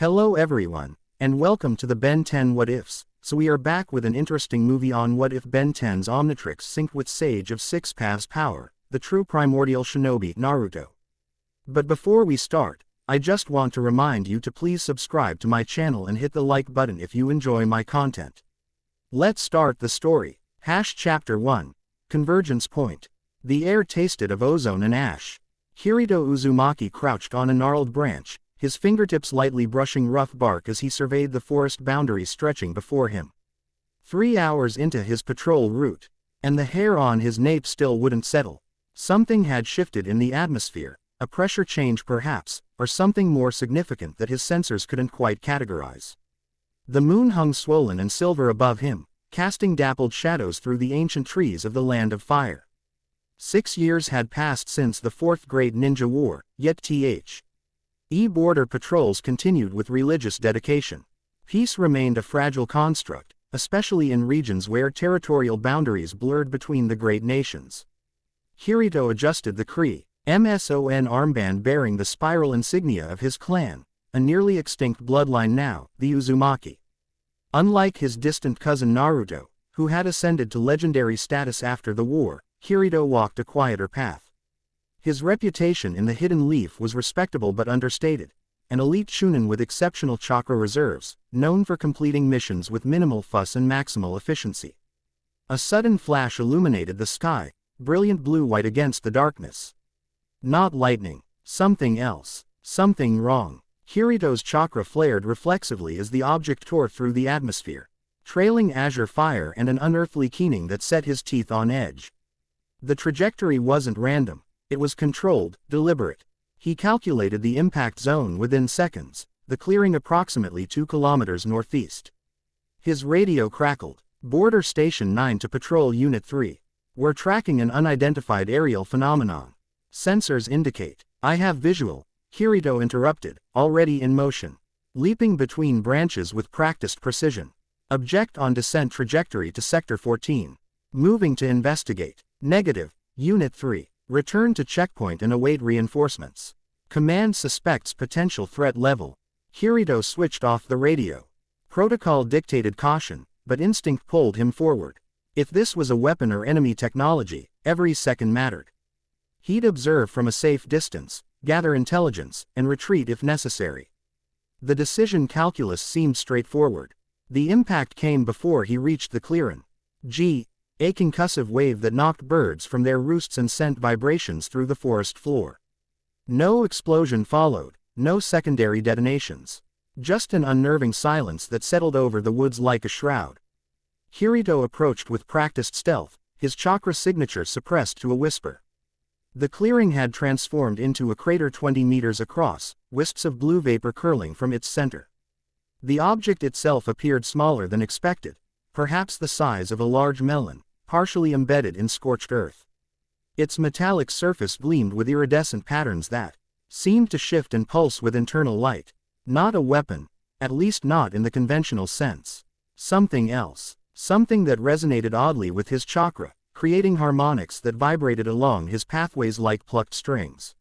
Hello everyone, and welcome to the Ben 10 What Ifs. So we are back with an interesting movie on what if Ben 10's Omnitrix synced with Sage of 6 Paths power, the true Primordial Shinobi Naruto. But before we start, I just want to remind you to please subscribe to my channel and hit the like button if you enjoy my content. Let's start the story. Chapter 1. Convergence Point. The air tasted of ozone and ash. Kirito Uzumaki crouched on a gnarled branch, his fingertips lightly brushing rough bark as he surveyed the forest boundaries stretching before him. 3 hours into his patrol route, and the hair on his nape still wouldn't settle. Something had shifted in the atmosphere, a pressure change perhaps, or something more significant that his sensors couldn't quite categorize. The moon hung swollen and silver above him, casting dappled shadows through the ancient trees of the Land of Fire. 6 years had passed since the Fourth Great Ninja War, yet Th. Border patrols continued with religious dedication. Peace remained a fragile construct, especially in regions where territorial boundaries blurred between the great nations. Kirito adjusted the Mson armband bearing the spiral insignia of his clan, a nearly extinct bloodline now, the Uzumaki. Unlike his distant cousin Naruto, who had ascended to legendary status after the war, Kirito walked a quieter path. His reputation in the Hidden Leaf was respectable but understated, an elite shunin with exceptional chakra reserves, known for completing missions with minimal fuss and maximal efficiency. A sudden flash illuminated the sky, brilliant blue-white against the darkness. Not lightning, something else, something wrong. Kirito's chakra flared reflexively as the object tore through the atmosphere, trailing azure fire and an unearthly keening that set his teeth on edge. The trajectory wasn't random. It was controlled, deliberate. He calculated the impact zone within seconds, the clearing approximately 2 kilometers northeast. His radio crackled. Border Station 9 to Patrol Unit 3. We're tracking an unidentified aerial phenomenon. Sensors indicate. I have visual. Kirito interrupted, already in motion. Leaping between branches with practiced precision. Object on descent trajectory to Sector 14. Moving to investigate. Negative. Unit 3. Return to checkpoint and await reinforcements. Command suspects potential threat level. Kirito switched off the radio. Protocol dictated caution, but instinct pulled him forward. If this was a weapon or enemy technology, every second mattered. He'd observe from a safe distance, gather intelligence, and retreat if necessary. The decision calculus seemed straightforward. The impact came before he reached the clearing. A concussive wave that knocked birds from their roosts and sent vibrations through the forest floor. No explosion followed, no secondary detonations. Just an unnerving silence that settled over the woods like a shroud. Kirito approached with practiced stealth, his chakra signature suppressed to a whisper. The clearing had transformed into a crater 20 meters across, wisps of blue vapor curling from its center. The object itself appeared smaller than expected, perhaps the size of a large melon, partially embedded in scorched earth. Its metallic surface gleamed with iridescent patterns that seemed to shift and pulse with internal light. Not a weapon, at least not in the conventional sense. Something else, something that resonated oddly with his chakra, creating harmonics that vibrated along his pathways like plucked strings.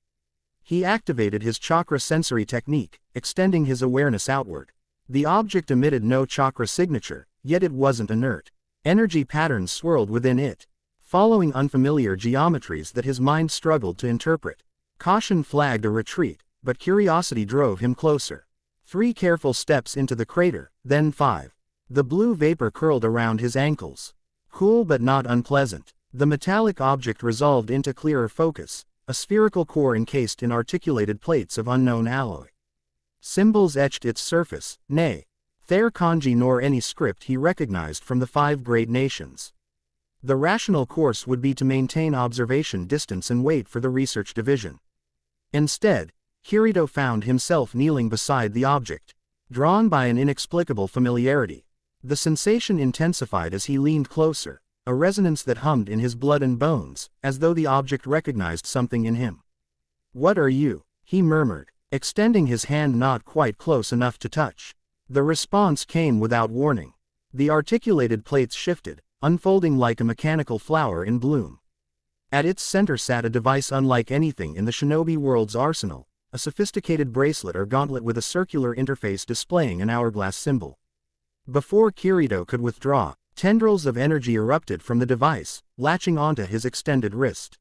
He activated his chakra sensory technique, extending his awareness outward. The object emitted no chakra signature, yet it wasn't inert. Energy patterns swirled within it, following unfamiliar geometries that his mind struggled to interpret. Caution flagged a retreat, but curiosity drove him closer. 3 careful steps into the crater, then 5. The blue vapor curled around his ankles. Cool but not unpleasant. The metallic object resolved into clearer focus, a spherical core encased in articulated plates of unknown alloy. Symbols etched its surface, nay, neither kanji nor any script he recognized from the 5 great nations. The rational course would be to maintain observation distance and wait for the research division. Instead, Kirito found himself kneeling beside the object, drawn by an inexplicable familiarity. The sensation intensified as he leaned closer, a resonance that hummed in his blood and bones, as though the object recognized something in him. "What are you?" he murmured, extending his hand not quite close enough to touch. The response came without warning. The articulated plates shifted, unfolding like a mechanical flower in bloom. At its center sat a device unlike anything in the shinobi world's arsenal, a sophisticated bracelet or gauntlet with a circular interface displaying an hourglass symbol. Before Kirito could withdraw, tendrils of energy erupted from the device, latching onto his extended wrist.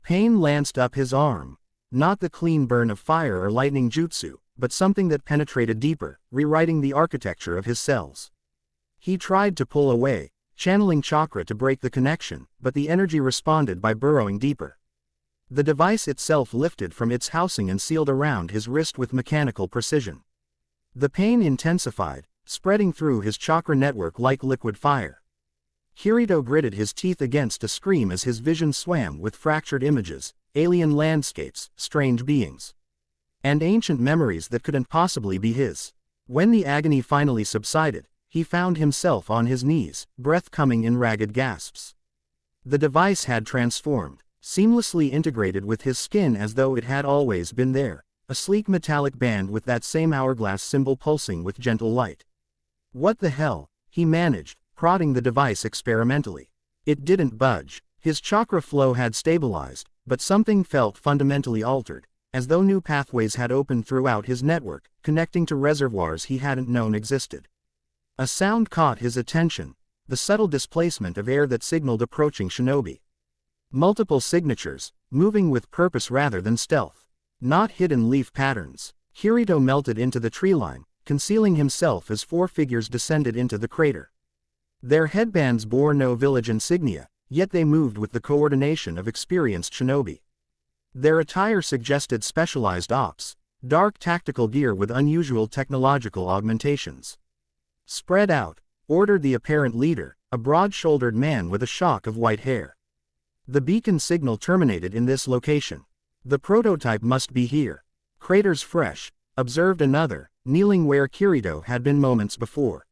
Pain lanced up his arm. Not the clean burn of fire or lightning jutsu, but something that penetrated deeper, rewriting the architecture of his cells. He tried to pull away, channeling chakra to break the connection, but the energy responded by burrowing deeper. The device itself lifted from its housing and sealed around his wrist with mechanical precision. The pain intensified, spreading through his chakra network like liquid fire. Kirito gritted his teeth against a scream as his vision swam with fractured images, alien landscapes, strange beings, and ancient memories that couldn't possibly be his. When the agony finally subsided, he found himself on his knees, breath coming in ragged gasps. The device had transformed, seamlessly integrated with his skin as though it had always been there, a sleek metallic band with that same hourglass symbol pulsing with gentle light. What the hell, he managed, prodding the device experimentally. It didn't budge. His chakra flow had stabilized, but something felt fundamentally altered, as though new pathways had opened throughout his network, connecting to reservoirs he hadn't known existed. A sound caught his attention, the subtle displacement of air that signaled approaching shinobi. Multiple signatures, moving with purpose rather than stealth. Not hidden leaf patterns. Kirito melted into the treeline, concealing himself as four figures descended into the crater. Their headbands bore no village insignia, yet they moved with the coordination of experienced shinobi. Their attire suggested specialized ops, dark tactical gear with unusual technological augmentations. "Spread out," ordered the apparent leader, a broad-shouldered man with a shock of white hair. The beacon signal terminated in this location. "The prototype must be here. Crater's fresh," observed another, kneeling where Kirito had been moments before.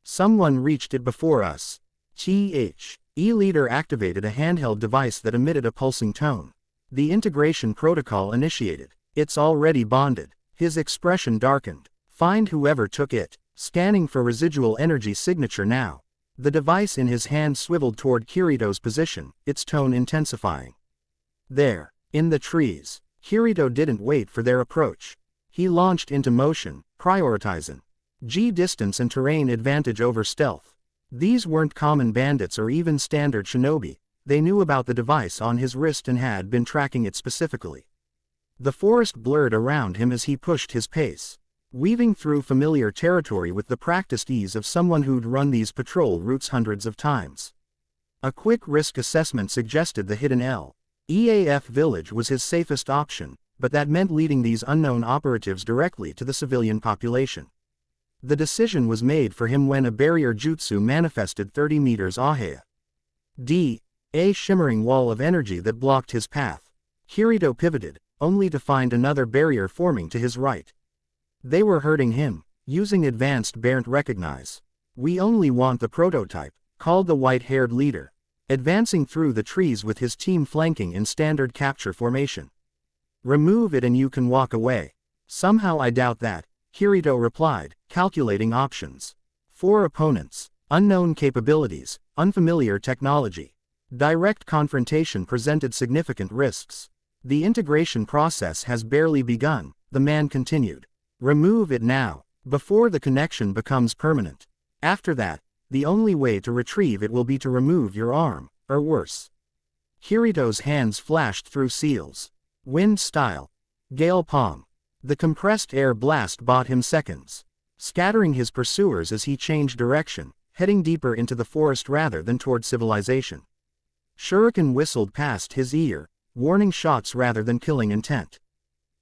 "Someone reached it before us." E-leader activated a handheld device that emitted a pulsing tone. The integration protocol initiated. "It's already bonded." His expression darkened. "Find whoever took it." Scanning for residual energy signature now. The device in his hand swiveled toward Kirito's position, its tone intensifying. "There, in the trees." Kirito didn't wait for their approach. He launched into motion, prioritizing distance and terrain advantage over stealth. These weren't common bandits or even standard shinobi. They knew about the device on his wrist and had been tracking it specifically. The forest blurred around him as he pushed his pace, weaving through familiar territory with the practiced ease of someone who'd run these patrol routes hundreds of times. A quick risk assessment suggested the hidden EAF village was his safest option, but that meant leading these unknown operatives directly to the civilian population. The decision was made for him when a barrier jutsu manifested 30 meters ahead. A shimmering wall of energy that blocked his path. Kirito pivoted, only to find another barrier forming to his right. They were hurting him, using advanced Barent recognize. "We only want the prototype," called the white-haired leader, advancing through the trees with his team flanking in standard capture formation. "Remove it and you can walk away." "Somehow I doubt that," Kirito replied, calculating options. 4 opponents, unknown capabilities, unfamiliar technology. Direct confrontation presented significant risks. "The integration process has barely begun," the man continued. "Remove it now, before the connection becomes permanent. After that, the only way to retrieve it will be to remove your arm, or worse." Kirito's hands flashed through seals. Wind style. Gale palm. The compressed air blast bought him seconds, scattering his pursuers as he changed direction, heading deeper into the forest rather than toward civilization. Shuriken whistled past his ear, warning shots rather than killing intent.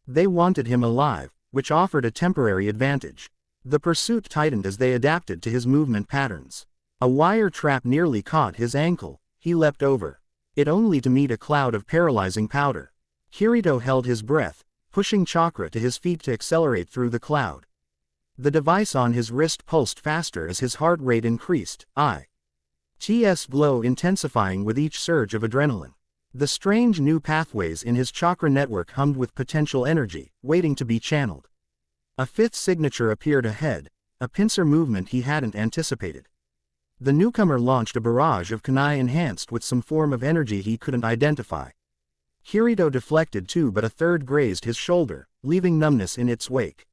They wanted him alive, which offered a temporary advantage. The pursuit tightened as they adapted to his movement patterns. A wire trap nearly caught his ankle. He leapt over it only to meet a cloud of paralyzing powder. Kirito held his breath, pushing chakra to his feet to accelerate through the cloud. The device on his wrist pulsed faster as his heart rate increased, IT's glow intensifying with each surge of adrenaline. The strange new pathways in his chakra network hummed with potential energy, waiting to be channeled. A 5th signature appeared ahead, a pincer movement he hadn't anticipated. The newcomer launched a barrage of kunai enhanced with some form of energy he couldn't identify. Kirito deflected 2 but a third grazed his shoulder, leaving numbness in its wake.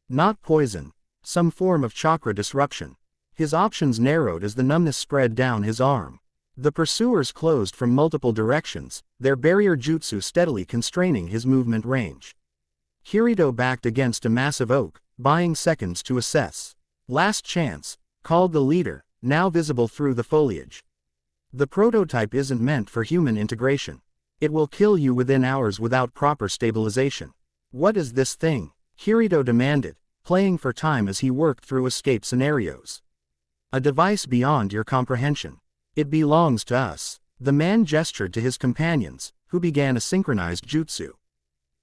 Not poison. Some form of chakra disruption. His options narrowed as the numbness spread down his arm. The pursuers closed from multiple directions, their barrier jutsu steadily constraining his movement range. Kirito backed against a massive oak, buying seconds to assess. Last chance, called the leader, now visible through the foliage. The prototype isn't meant for human integration. It will kill you within hours without proper stabilization. What is this thing? Kirito demanded, playing for time as he worked through escape scenarios. A device beyond your comprehension. It belongs to us. The man gestured to his companions, who began a synchronized jutsu.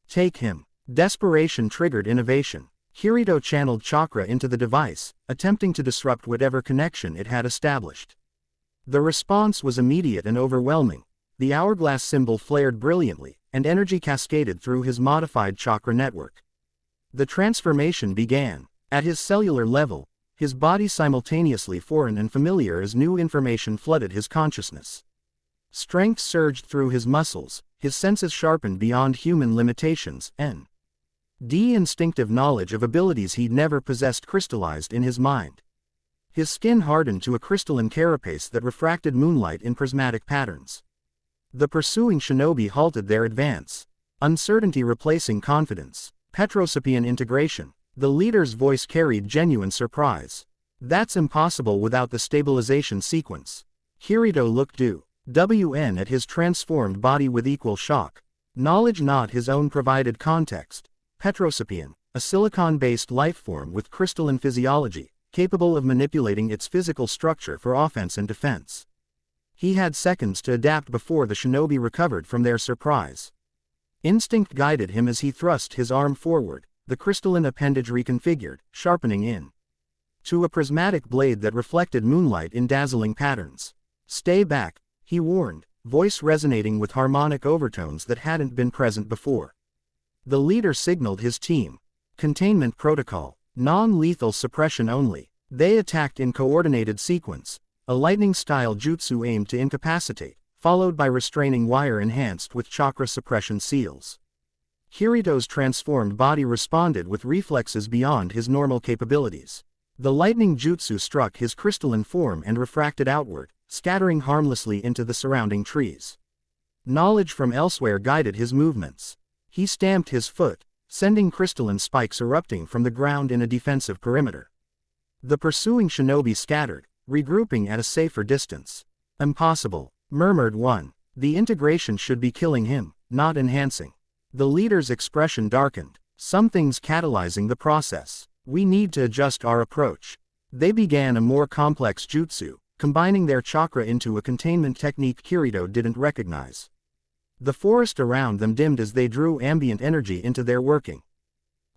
Take him. Desperation triggered innovation. Kirito channeled chakra into the device, attempting to disrupt whatever connection it had established. The response was immediate and overwhelming. The hourglass symbol flared brilliantly, and energy cascaded through his modified chakra network. The transformation began. At his cellular level, his body simultaneously foreign and familiar as new information flooded his consciousness. Strength surged through his muscles, his senses sharpened beyond human limitations, and instinctive knowledge of abilities he'd never possessed crystallized in his mind. His skin hardened to a crystalline carapace that refracted moonlight in prismatic patterns. The pursuing shinobi halted their advance. Uncertainty replacing confidence. Petrosapian integration. The leader's voice carried genuine surprise. That's impossible without the stabilization sequence. Kirito looked WN at his transformed body with equal shock. Knowledge not his own provided context. Petrosapian, a silicon-based lifeform with crystalline physiology, capable of manipulating its physical structure for offense and defense. He had seconds to adapt before the shinobi recovered from their surprise. Instinct guided him as he thrust his arm forward, the crystalline appendage reconfigured, sharpening in to a prismatic blade that reflected moonlight in dazzling patterns. Stay back, he warned, voice resonating with harmonic overtones that hadn't been present before. The leader signaled his team. Containment protocol. Non-lethal suppression only. They attacked in coordinated sequence. A lightning-style jutsu aimed to incapacitate, followed by restraining wire enhanced with chakra suppression seals. Kirito's transformed body responded with reflexes beyond his normal capabilities. The lightning jutsu struck his crystalline form and refracted outward, scattering harmlessly into the surrounding trees. Knowledge from elsewhere guided his movements. He stamped his foot, sending crystalline spikes erupting from the ground in a defensive perimeter. The pursuing shinobi scattered, regrouping at a safer distance. Impossible, murmured one. The integration should be killing him, not enhancing. The leader's expression darkened. Something's catalyzing the process. We need to adjust our approach. They began a more complex jutsu, combining their chakra into a containment technique Kirito didn't recognize. The forest around them dimmed as they drew ambient energy into their working.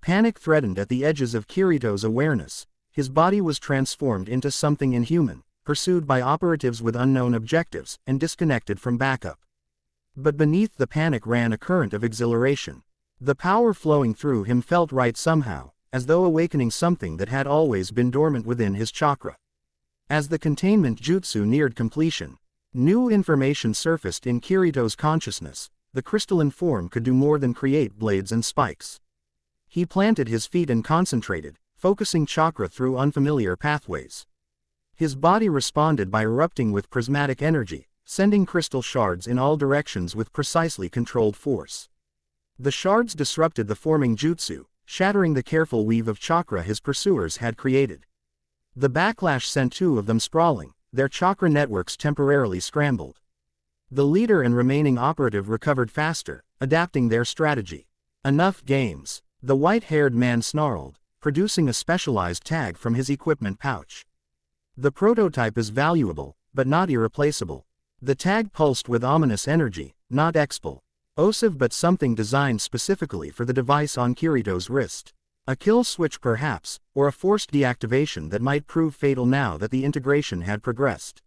Panic threatened at the edges of Kirito's awareness. His body was transformed into something inhuman, pursued by operatives with unknown objectives, and disconnected from backup. But beneath the panic ran a current of exhilaration. The power flowing through him felt right somehow, as though awakening something that had always been dormant within his chakra. As the containment jutsu neared completion, new information surfaced in Kirito's consciousness. The crystalline form could do more than create blades and spikes. He planted his feet and concentrated, focusing chakra through unfamiliar pathways. His body responded by erupting with prismatic energy, sending crystal shards in all directions with precisely controlled force. The shards disrupted the forming jutsu, shattering the careful weave of chakra his pursuers had created. The backlash sent two of them sprawling, their chakra networks temporarily scrambled. The leader and remaining operative recovered faster, adapting their strategy. Enough games, the white-haired man snarled, producing a specialized tag from his equipment pouch. The prototype is valuable, but not irreplaceable. The tag pulsed with ominous energy, not explosive but something designed specifically for the device on Kirito's wrist. A kill switch perhaps, or a forced deactivation that might prove fatal now that the integration had progressed.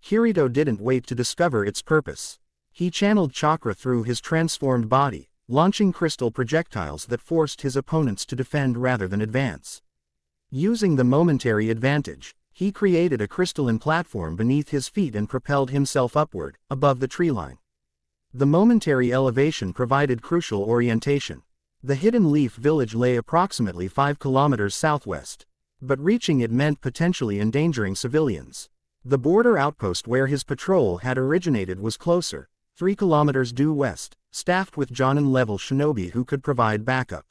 Kirito didn't wait to discover its purpose. He channeled chakra through his transformed body, launching crystal projectiles that forced his opponents to defend rather than advance. Using the momentary advantage, he created a crystalline platform beneath his feet and propelled himself upward, above the treeline. The momentary elevation provided crucial orientation. The Hidden Leaf village lay approximately 5 kilometers southwest. But reaching it meant potentially endangering civilians. The border outpost where his patrol had originated was closer, 3 kilometers due west, staffed with Jonin-level shinobi who could provide backup.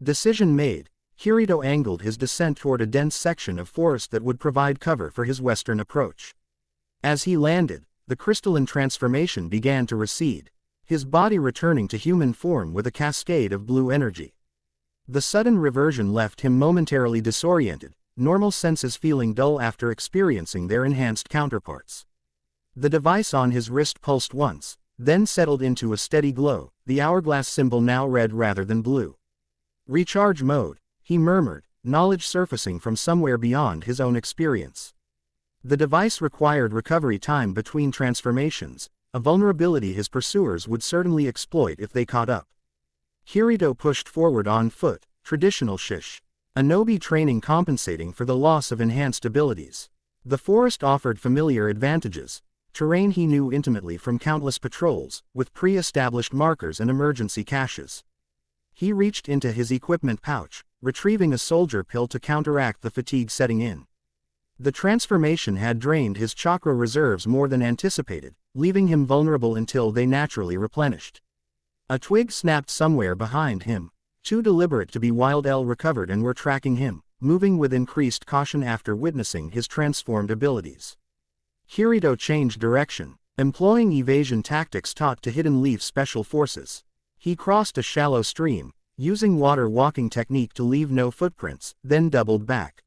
Decision made, Kirito angled his descent toward a dense section of forest that would provide cover for his western approach. As he landed, the crystalline transformation began to recede, his body returning to human form with a cascade of blue energy. The sudden reversion left him momentarily disoriented, normal senses feeling dull after experiencing their enhanced counterparts. The device on his wrist pulsed once, then settled into a steady glow, the hourglass symbol now red rather than blue. Recharge mode, he murmured, knowledge surfacing from somewhere beyond his own experience. The device required recovery time between transformations, a vulnerability his pursuers would certainly exploit if they caught up. Kirito pushed forward on foot, traditional shish. Anobi training compensating for the loss of enhanced abilities. The forest offered familiar advantages, terrain he knew intimately from countless patrols, with pre-established markers and emergency caches. He reached into his equipment pouch, retrieving a soldier pill to counteract the fatigue setting in. The transformation had drained his chakra reserves more than anticipated, leaving him vulnerable until they naturally replenished. A twig snapped somewhere behind him. Too deliberate to be Wild L recovered and were tracking him, moving with increased caution after witnessing his transformed abilities. Kirito changed direction, employing evasion tactics taught to Hidden Leaf special forces. He crossed a shallow stream, using water walking technique to leave no footprints, then doubled back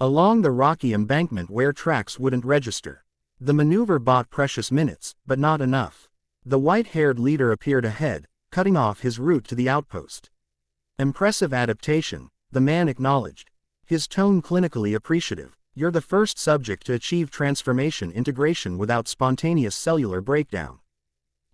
along the rocky embankment where tracks wouldn't register. The maneuver bought precious minutes, but not enough. The white-haired leader appeared ahead, cutting off his route to the outpost. Impressive adaptation, the man acknowledged, his tone clinically appreciative. You're the first subject to achieve transformation integration without spontaneous cellular breakdown.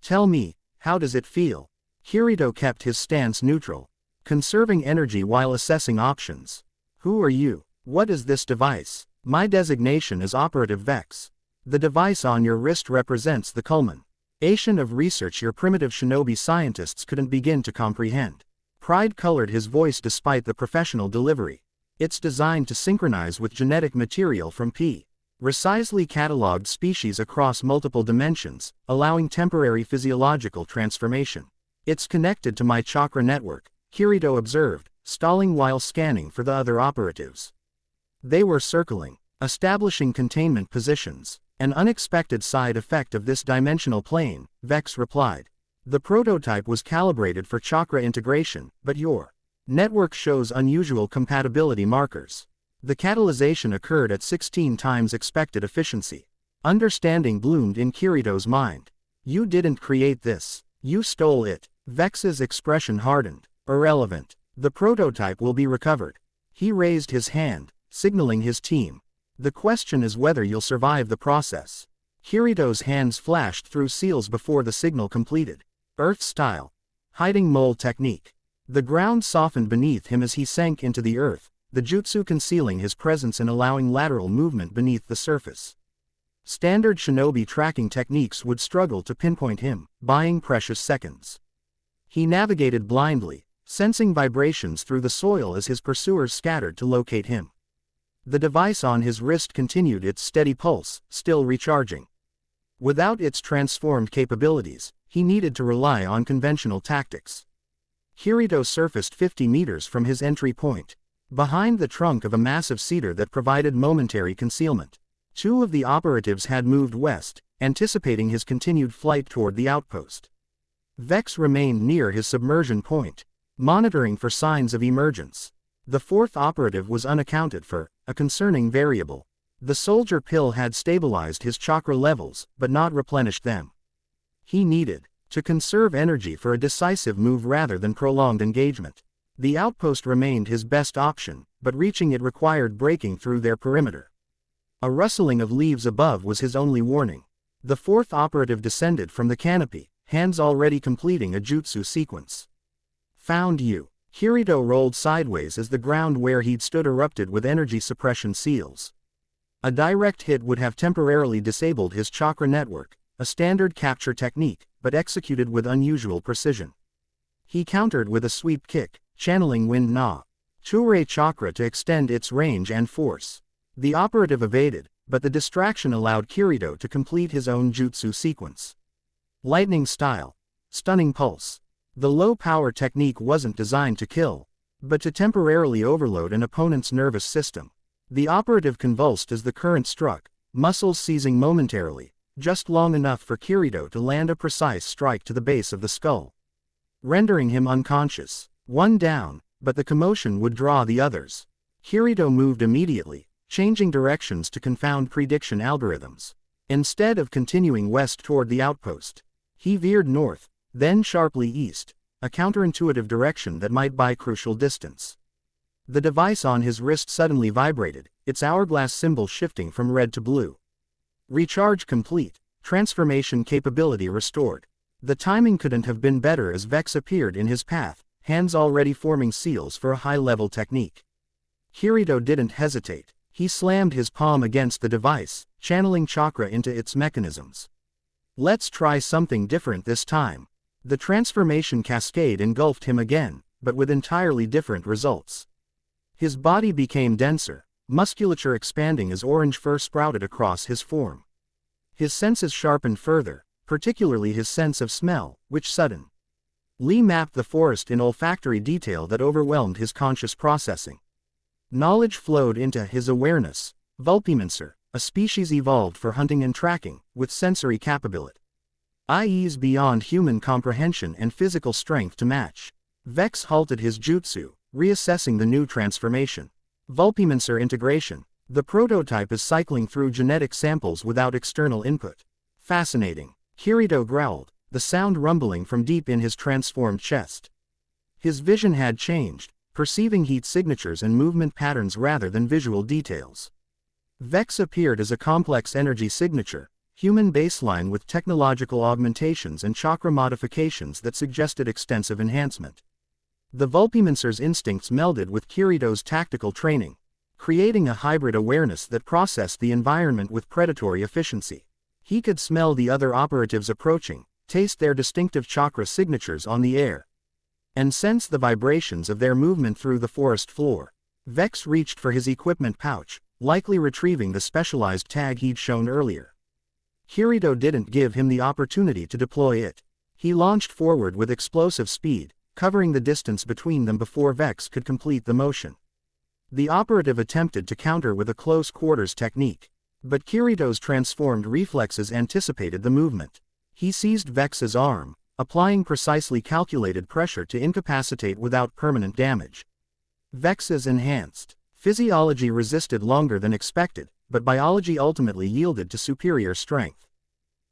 Tell me, how does it feel? Kirito kept his stance neutral, conserving energy while assessing options. Who are you? What is this device? My designation is Operative Vex. The device on your wrist represents the culmination of research your primitive shinobi scientists couldn't begin to comprehend. Pride colored his voice despite the professional delivery. It's designed to synchronize with genetic material from precisely cataloged species across multiple dimensions, allowing temporary physiological transformation. It's connected to my chakra network, Kirito observed, stalling while scanning for the other operatives. They were circling, establishing containment positions. An unexpected side effect of this dimensional plane, Vex replied. The prototype was calibrated for chakra integration, but your network shows unusual compatibility markers. The catalyzation occurred at 16 times expected efficiency. Understanding bloomed in Kirito's mind. You didn't create this. You stole it. Vex's expression hardened. Irrelevant. The prototype will be recovered. He raised his hand, signaling his team. The question is whether you'll survive the process. Kirito's hands flashed through seals before the signal completed. Earth style. Hiding mole technique. The ground softened beneath him as he sank into the earth, the jutsu concealing his presence and allowing lateral movement beneath the surface. Standard shinobi tracking techniques would struggle to pinpoint him, buying precious seconds. He navigated blindly, sensing vibrations through the soil as his pursuers scattered to locate him. The device on his wrist continued its steady pulse, still recharging. Without its transformed capabilities, he needed to rely on conventional tactics. Kirito surfaced 50 meters from his entry point, behind the trunk of a massive cedar that provided momentary concealment. Two of the operatives had moved west, anticipating his continued flight toward the outpost. Vex remained near his submersion point, monitoring for signs of emergence. The fourth operative was unaccounted for, a concerning variable. The soldier pill had stabilized his chakra levels, but not replenished them. He needed to conserve energy for a decisive move rather than prolonged engagement. The outpost remained his best option, but reaching it required breaking through their perimeter. A rustling of leaves above was his only warning. The fourth operative descended from the canopy, hands already completing a jutsu sequence. Found you. Kirito rolled sideways as the ground where he'd stood erupted with energy suppression seals. A direct hit would have temporarily disabled his chakra network, a standard capture technique, but executed with unusual precision. He countered with a sweep kick, channeling Wind Na Chure chakra to extend its range and force. The operative evaded, but the distraction allowed Kirito to complete his own jutsu sequence. Lightning style. Stunning pulse. The low-power technique wasn't designed to kill, but to temporarily overload an opponent's nervous system. The operative convulsed as the current struck, muscles seizing momentarily, just long enough for Kirito to land a precise strike to the base of the skull, rendering him unconscious. One down, but the commotion would draw the others. Kirito moved immediately, changing directions to confound prediction algorithms. Instead of continuing west toward the outpost, he veered north, then sharply east, a counterintuitive direction that might buy crucial distance. The device on his wrist suddenly vibrated, its hourglass symbol shifting from red to blue. Recharge complete, transformation capability restored. The timing couldn't have been better as Vex appeared in his path, hands already forming seals for a high-level technique. Kirito didn't hesitate. He slammed his palm against the device, channeling chakra into its mechanisms. Let's try something different this time. The transformation cascade engulfed him again, but with entirely different results. His body became denser, musculature expanding as orange fur sprouted across his form. His senses sharpened further, particularly his sense of smell, which suddenly mapped the forest in olfactory detail that overwhelmed his conscious processing. Knowledge flowed into his awareness. Vulpimancer, a species evolved for hunting and tracking, with sensory capabilities beyond human comprehension and physical strength to match. Vex halted his jutsu, reassessing the new transformation. Vulpimancer integration. The prototype is cycling through genetic samples without external input. Fascinating. Kirito growled, the sound rumbling from deep in his transformed chest. His vision had changed, perceiving heat signatures and movement patterns rather than visual details. Vex appeared as a complex energy signature, human baseline with technological augmentations and chakra modifications that suggested extensive enhancement. The Vulpimancer's instincts melded with Kirito's tactical training, creating a hybrid awareness that processed the environment with predatory efficiency. He could smell the other operatives approaching, taste their distinctive chakra signatures on the air, and sense the vibrations of their movement through the forest floor. Vex reached for his equipment pouch, likely retrieving the specialized tag he'd shown earlier. Kirito didn't give him the opportunity to deploy it. He launched forward with explosive speed, covering the distance between them before Vex could complete the motion. The operative attempted to counter with a close-quarters technique, but Kirito's transformed reflexes anticipated the movement. He seized Vex's arm, applying precisely calculated pressure to incapacitate without permanent damage. Vex's enhanced physiology resisted longer than expected, but biology ultimately yielded to superior strength.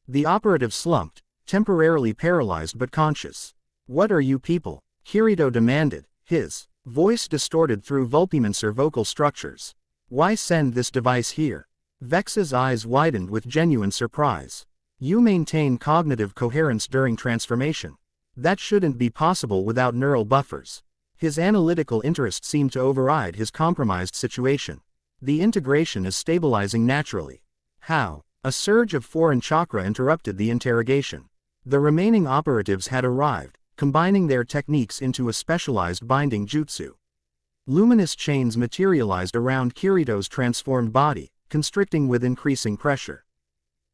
The operative slumped, temporarily paralyzed but conscious. "What are you people?" Kirito demanded, his voice distorted through Vulpimancer vocal structures. "Why send this device here?" Vex's eyes widened with genuine surprise. "You maintain cognitive coherence during transformation. That shouldn't be possible without neural buffers." His analytical interest seemed to override his compromised situation. "The integration is stabilizing naturally." "How?" A surge of foreign chakra interrupted the interrogation. The remaining operatives had arrived, combining their techniques into a specialized binding jutsu. Luminous chains materialized around Kirito's transformed body, constricting with increasing pressure.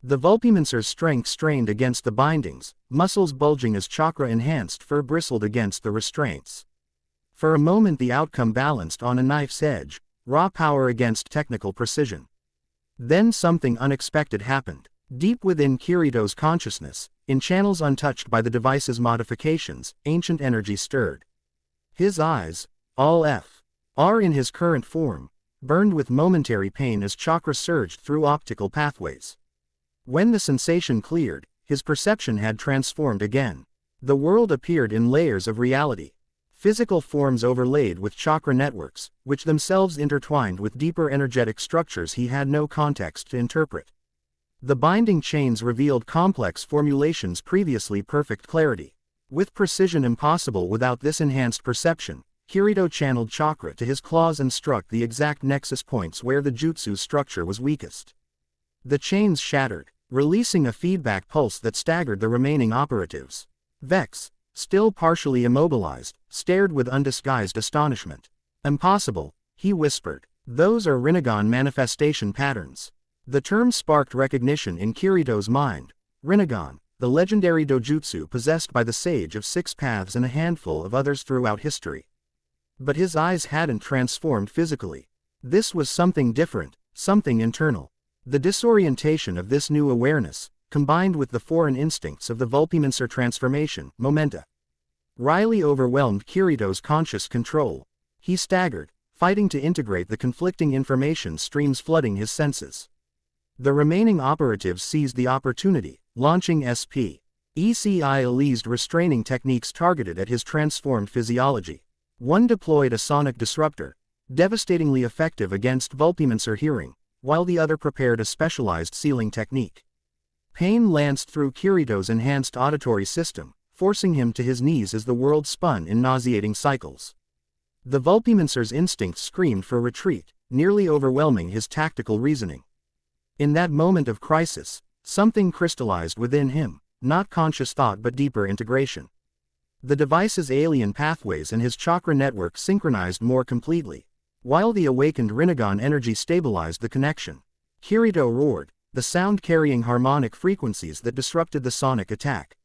The Vulpimancer's strength strained against the bindings, muscles bulging as chakra-enhanced fur bristled against the restraints. For a moment the outcome balanced on a knife's edge, raw power against technical precision. Then something unexpected happened. Deep within Kirito's consciousness, in channels untouched by the device's modifications, ancient energy stirred. His eyes, all F.R. in his current form, burned with momentary pain as chakra surged through optical pathways. When the sensation cleared, his perception had transformed again. The world appeared in layers of reality. Physical forms overlaid with chakra networks, which themselves intertwined with deeper energetic structures he had no context to interpret. The binding chains revealed complex formulations previously perfect clarity. With precision impossible without this enhanced perception, Kirito channeled chakra to his claws and struck the exact nexus points where the jutsu's structure was weakest. The chains shattered, releasing a feedback pulse that staggered the remaining operatives. Vex, still partially immobilized, stared with undisguised astonishment. "Impossible," he whispered. "Those are Rinnegan manifestation patterns." The term sparked recognition in Kirito's mind. Rinnegan, the legendary dojutsu possessed by the Sage of Six Paths and a handful of others throughout history. But his eyes hadn't transformed physically. This was something different, something internal. The disorientation of this new awareness, combined with the foreign instincts of the Vulpimancer transformation, momenta, Riley overwhelmed Kirito's conscious control. He staggered, fighting to integrate the conflicting information streams flooding his senses. The remaining operatives seized the opportunity, launching SPECI-Elized restraining techniques targeted at his transformed physiology. One deployed a sonic disruptor, devastatingly effective against Vulpimancer hearing, while the other prepared a specialized sealing technique. Pain lanced through Kirito's enhanced auditory system, forcing him to his knees as the world spun in nauseating cycles. The Vulpimancer's instincts screamed for retreat, nearly overwhelming his tactical reasoning. In that moment of crisis, something crystallized within him, not conscious thought but deeper integration. The device's alien pathways and his chakra network synchronized more completely, while the awakened Rinnegan energy stabilized the connection. Kirito roared, the sound carrying harmonic frequencies that disrupted the sonic attack.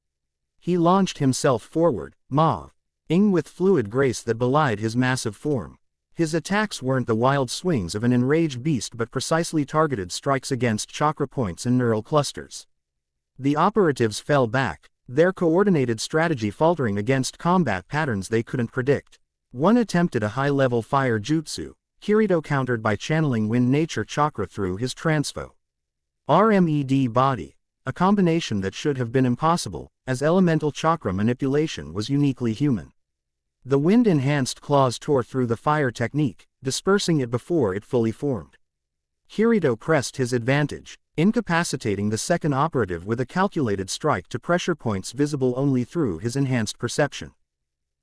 He launched himself forward, ing with fluid grace that belied his massive form. His attacks weren't the wild swings of an enraged beast but precisely targeted strikes against chakra points and neural clusters. The operatives fell back, their coordinated strategy faltering against combat patterns they couldn't predict. One attempted a high-level fire jutsu, Kirito countered by channeling wind nature chakra through his transfo RMED body, a combination that should have been impossible, as elemental chakra manipulation was uniquely human. The wind-enhanced claws tore through the fire technique, dispersing it before it fully formed. Kirito pressed his advantage, incapacitating the second operative with a calculated strike to pressure points visible only through his enhanced perception.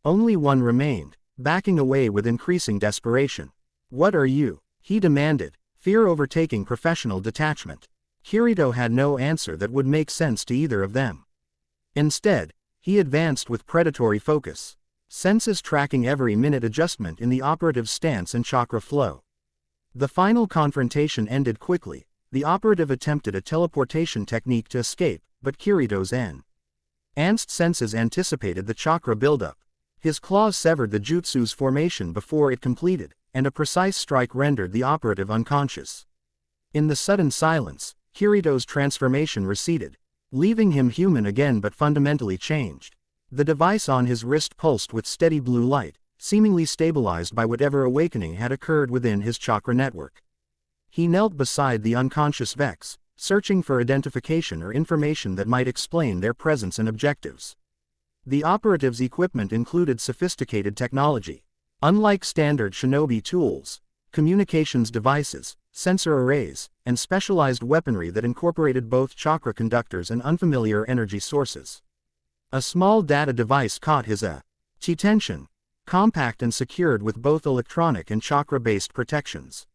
Only one remained, backing away with increasing desperation. "What are you?" he demanded, fear overtaking professional detachment. Kirito had no answer that would make sense to either of them. Instead, he advanced with predatory focus, senses tracking every minute adjustment in the operative's stance and chakra flow. The final confrontation ended quickly. The operative attempted a teleportation technique to escape, but Kirito's enhanced senses anticipated the chakra buildup. His claws severed the jutsu's formation before it completed, and a precise strike rendered the operative unconscious. In the sudden silence, Kirito's transformation receded, leaving him human again but fundamentally changed. The device on his wrist pulsed with steady blue light, seemingly stabilized by whatever awakening had occurred within his chakra network. He knelt beside the unconscious Vex, searching for identification or information that might explain their presence and objectives. The operative's equipment included sophisticated technology. Unlike standard shinobi tools, communications devices, sensor arrays, and specialized weaponry that incorporated both chakra conductors and unfamiliar energy sources. A small data device caught his attention, compact and secured with both electronic and chakra-based protections.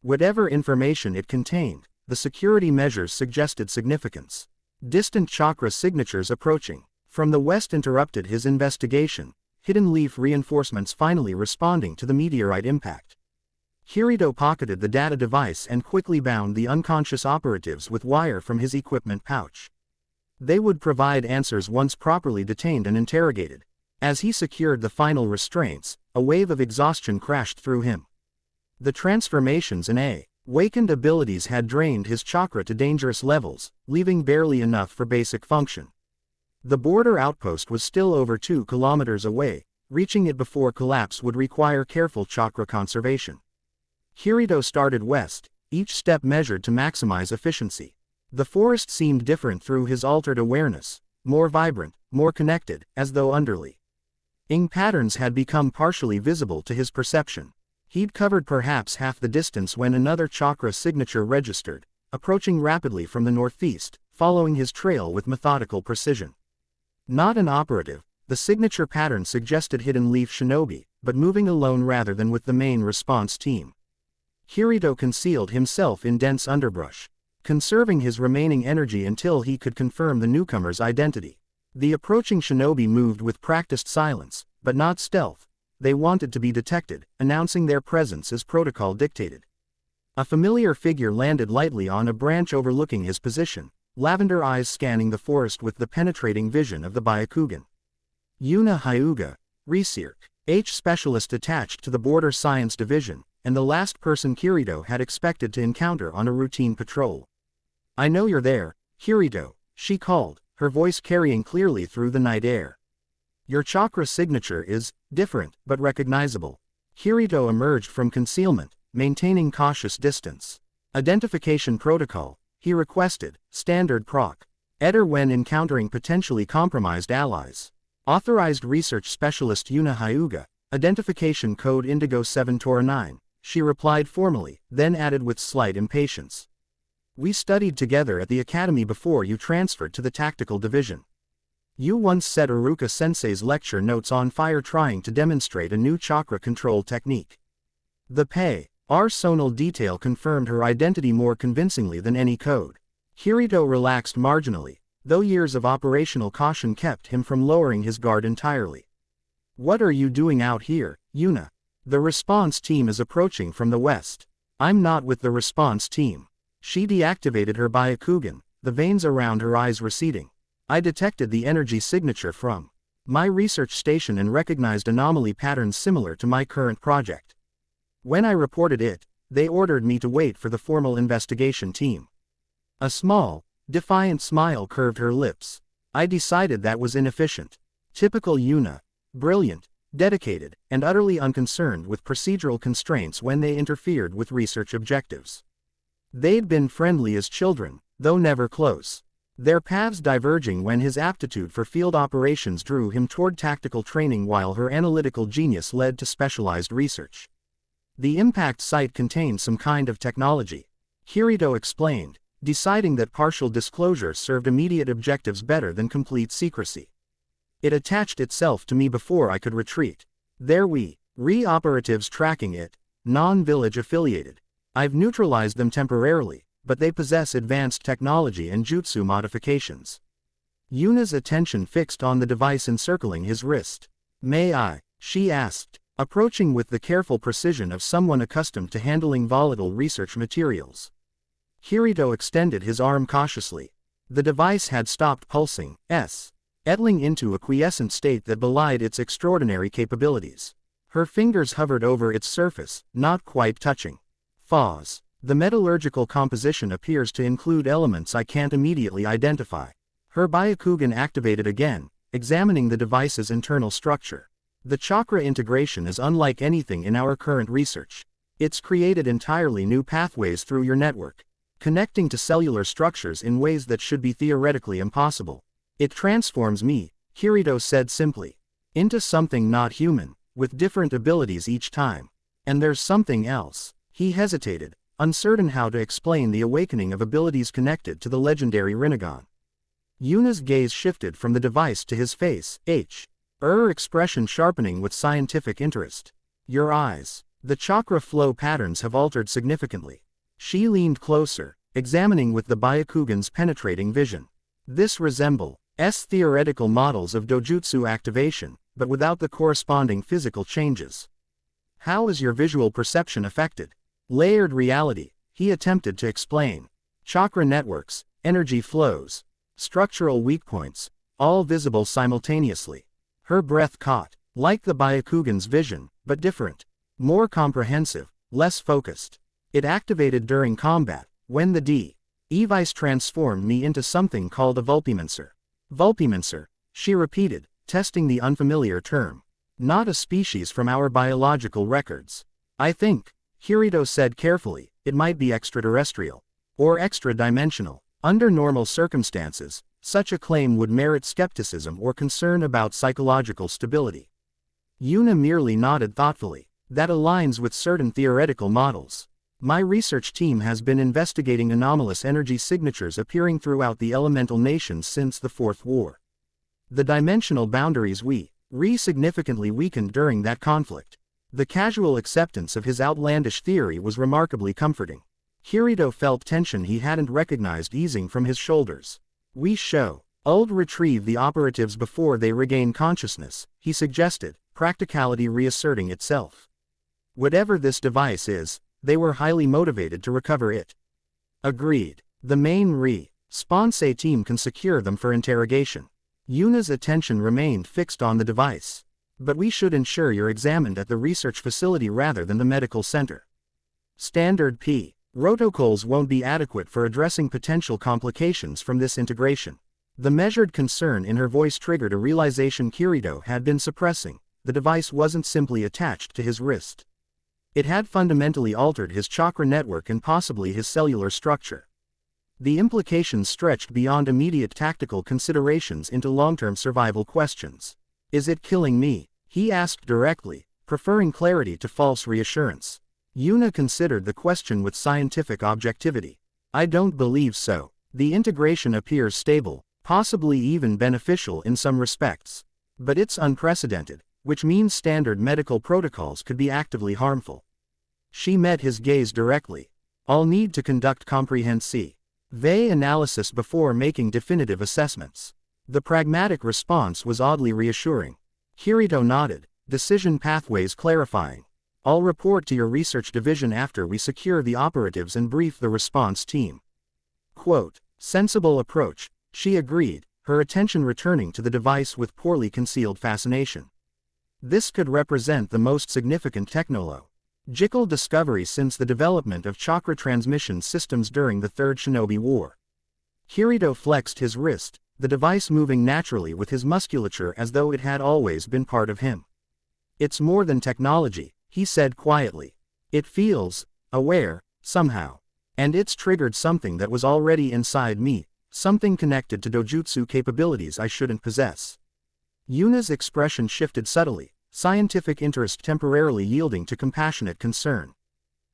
Whatever information it contained, the security measures suggested significance. Distant chakra signatures approaching from the west interrupted his investigation, hidden leaf reinforcements finally responding to the meteorite impact. Kirito pocketed the data device and quickly bound the unconscious operatives with wire from his equipment pouch. They would provide answers once properly detained and interrogated. As he secured the final restraints, a wave of exhaustion crashed through him. The transformations and awakened abilities had drained his chakra to dangerous levels, leaving barely enough for basic function. The border outpost was still over 2 kilometers away. Reaching it before collapse would require careful chakra conservation. Kirito started west, each step measured to maximize efficiency. The forest seemed different through his altered awareness, more vibrant, more connected, as though underlying patterns had become partially visible to his perception. He'd covered perhaps half the distance when another chakra signature registered, approaching rapidly from the northeast, following his trail with methodical precision. Not an operative, the signature pattern suggested hidden leaf shinobi, but moving alone rather than with the main response team. Kirito concealed himself in dense underbrush, conserving his remaining energy until he could confirm the newcomer's identity. The approaching shinobi moved with practiced silence, but not stealth. They wanted to be detected, announcing their presence as protocol dictated. A familiar figure landed lightly on a branch overlooking his position, lavender eyes scanning the forest with the penetrating vision of the Byakugan. Yuna Hyuga, Research specialist attached to the Border Science Division, and the last person Kirito had expected to encounter on a routine patrol. "I know you're there, Kirito," she called, her voice carrying clearly through the night air. "Your chakra signature is different but recognizable." Kirito emerged from concealment, maintaining cautious distance. "Identification protocol," he requested, standard proc. Eder when encountering potentially compromised allies. Authorized research specialist Yuna Hyuga, identification code Indigo 7-9, she replied formally, then added with slight impatience. "We studied together at the academy before you transferred to the tactical division. You once set Iruka-sensei's lecture notes on fire trying to demonstrate a new chakra control technique." The personal detail confirmed her identity more convincingly than any code. Kirito relaxed marginally, though years of operational caution kept him from lowering his guard entirely. "What are you doing out here, Yuna? The response team is approaching from the west." "I'm not with the response team." She deactivated her Byakugan, the veins around her eyes receding. "I detected the energy signature from my research station and recognized anomaly patterns similar to my current project. When I reported it, they ordered me to wait for the formal investigation team." A small, defiant smile curved her lips. "I decided that was inefficient." Typical Yuna. Brilliant, dedicated, and utterly unconcerned with procedural constraints when they interfered with research objectives. They'd been friendly as children, though never close. Their paths diverging when his aptitude for field operations drew him toward tactical training while her analytical genius led to specialized research. "The impact site contained some kind of technology," Kirito explained, deciding that partial disclosure served immediate objectives better than complete secrecy. "It attached itself to me before I could retreat. There we, re-operatives tracking it, non-village affiliated. I've neutralized them temporarily, but they possess advanced technology and jutsu modifications." Yuna's attention fixed on the device encircling his wrist. "May I?" she asked, approaching with the careful precision of someone accustomed to handling volatile research materials. Kirito extended his arm cautiously. The device had stopped pulsing, settling into a quiescent state that belied its extraordinary capabilities. Her fingers hovered over its surface, not quite touching. "Phos. The metallurgical composition appears to include elements I can't immediately identify." Her Byakugan activated again, examining the device's internal structure. "The chakra integration is unlike anything in our current research. It's created entirely new pathways through your network, connecting to cellular structures in ways that should be theoretically impossible. It transforms me," Kirito said simply, "into something not human, with different abilities each time. And there's something else." He hesitated, uncertain how to explain the awakening of abilities connected to the legendary Rinnegan. Yuna's gaze shifted from the device to his face, her expression sharpening with scientific interest. "Your eyes. The chakra flow patterns have altered significantly." She leaned closer, examining with the Byakugan's penetrating vision. "This resembles theoretical models of dojutsu activation, but without the corresponding physical changes." "How is your visual perception affected?" "Layered reality," he attempted to explain. "Chakra networks, energy flows, structural weak points, all visible simultaneously." Her breath caught. "Like the Byakugan's vision, but different. More comprehensive, less focused. It activated during combat, when the device transformed me into something called a Vulpimancer." "Vulpimancer," she repeated, testing the unfamiliar term. "Not a species from our biological records." "I think," Kirito said carefully, "it might be extraterrestrial. Or extra-dimensional. Under normal circumstances, such a claim would merit skepticism or concern about psychological stability." Yuna merely nodded thoughtfully. "That aligns with certain theoretical models. My research team has been investigating anomalous energy signatures appearing throughout the elemental nations since the Fourth War. The dimensional boundaries significantly weakened during that conflict." The casual acceptance of his outlandish theory was remarkably comforting. Kirito felt tension he hadn't recognized easing from his shoulders. "We show I'll retrieve the operatives before they regain consciousness, he suggested, practicality reasserting itself. Whatever this device is, they were highly motivated to recover it. Agreed. The main response team can secure them for interrogation. Yuna's attention remained fixed on the device. But we should ensure you're examined at the research facility rather than the medical center. Standard P. Protocols won't be adequate for addressing potential complications from this integration. The measured concern in her voice triggered a realization Kirito had been suppressing. The device wasn't simply attached to his wrist. It had fundamentally altered his chakra network and possibly his cellular structure. The implications stretched beyond immediate tactical considerations into long-term survival questions. Is it killing me? He asked directly, preferring clarity to false reassurance. Yuna considered the question with scientific objectivity. I don't believe so. The integration appears stable, possibly even beneficial in some respects. But it's unprecedented, which means standard medical protocols could be actively harmful. She met his gaze directly. I'll need to conduct comprehensive analysis before making definitive assessments. The pragmatic response was oddly reassuring. Kirito nodded, decision pathways clarifying. I'll report to your research division after we secure the operatives and brief the response team. Quote, sensible approach, she agreed, her attention returning to the device with poorly concealed fascination. This could represent the most significant technological discovery since the development of chakra transmission systems during the Third Shinobi War. Kirito flexed his wrist, the device moving naturally with his musculature as though it had always been part of him. It's more than technology, he said quietly. It feels aware, somehow. And it's triggered something that was already inside me, something connected to dojutsu capabilities I shouldn't possess. Yuna's expression shifted subtly, scientific interest temporarily yielding to compassionate concern.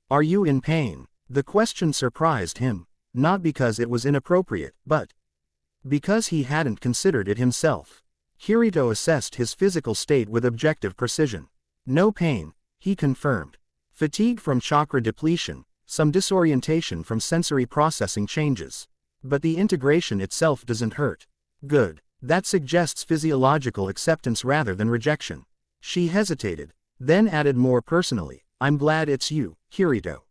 Are you in pain? The question surprised him, not because it was inappropriate, but because he hadn't considered it himself. Kirito assessed his physical state with objective precision. No pain, he confirmed. Fatigue from chakra depletion, some disorientation from sensory processing changes. But the integration itself doesn't hurt. Good. That suggests physiological acceptance rather than rejection. She hesitated, then added more personally, I'm glad it's you, Kirito.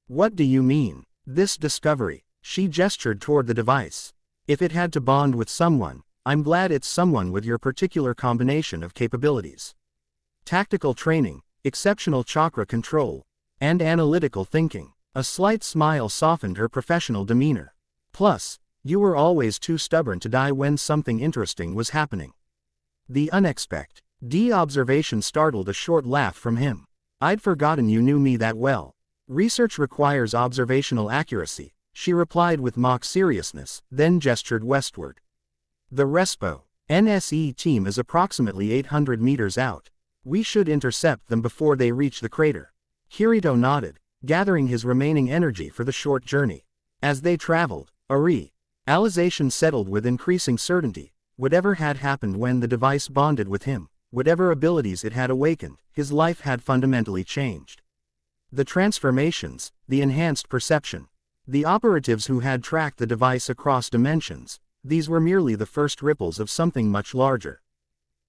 What do you mean? This discovery. She gestured toward the device. If it had to bond with someone, I'm glad it's someone with your particular combination of capabilities. Tactical training, exceptional chakra control, and analytical thinking. A slight smile softened her professional demeanor. Plus, you were always too stubborn to die when something interesting was happening. The unexpected observation startled a short laugh from him. I'd forgotten you knew me that well. Research requires observational accuracy, she replied with mock seriousness, then gestured westward. The Respo NSE team is approximately 800 meters out. We should intercept them before they reach the crater. Kirito nodded, gathering his remaining energy for the short journey. As they traveled, a realization settled with increasing certainty. Whatever had happened when the device bonded with him, whatever abilities it had awakened, his life had fundamentally changed. The transformations, the enhanced perception, the operatives who had tracked the device across dimensions, these were merely the first ripples of something much larger.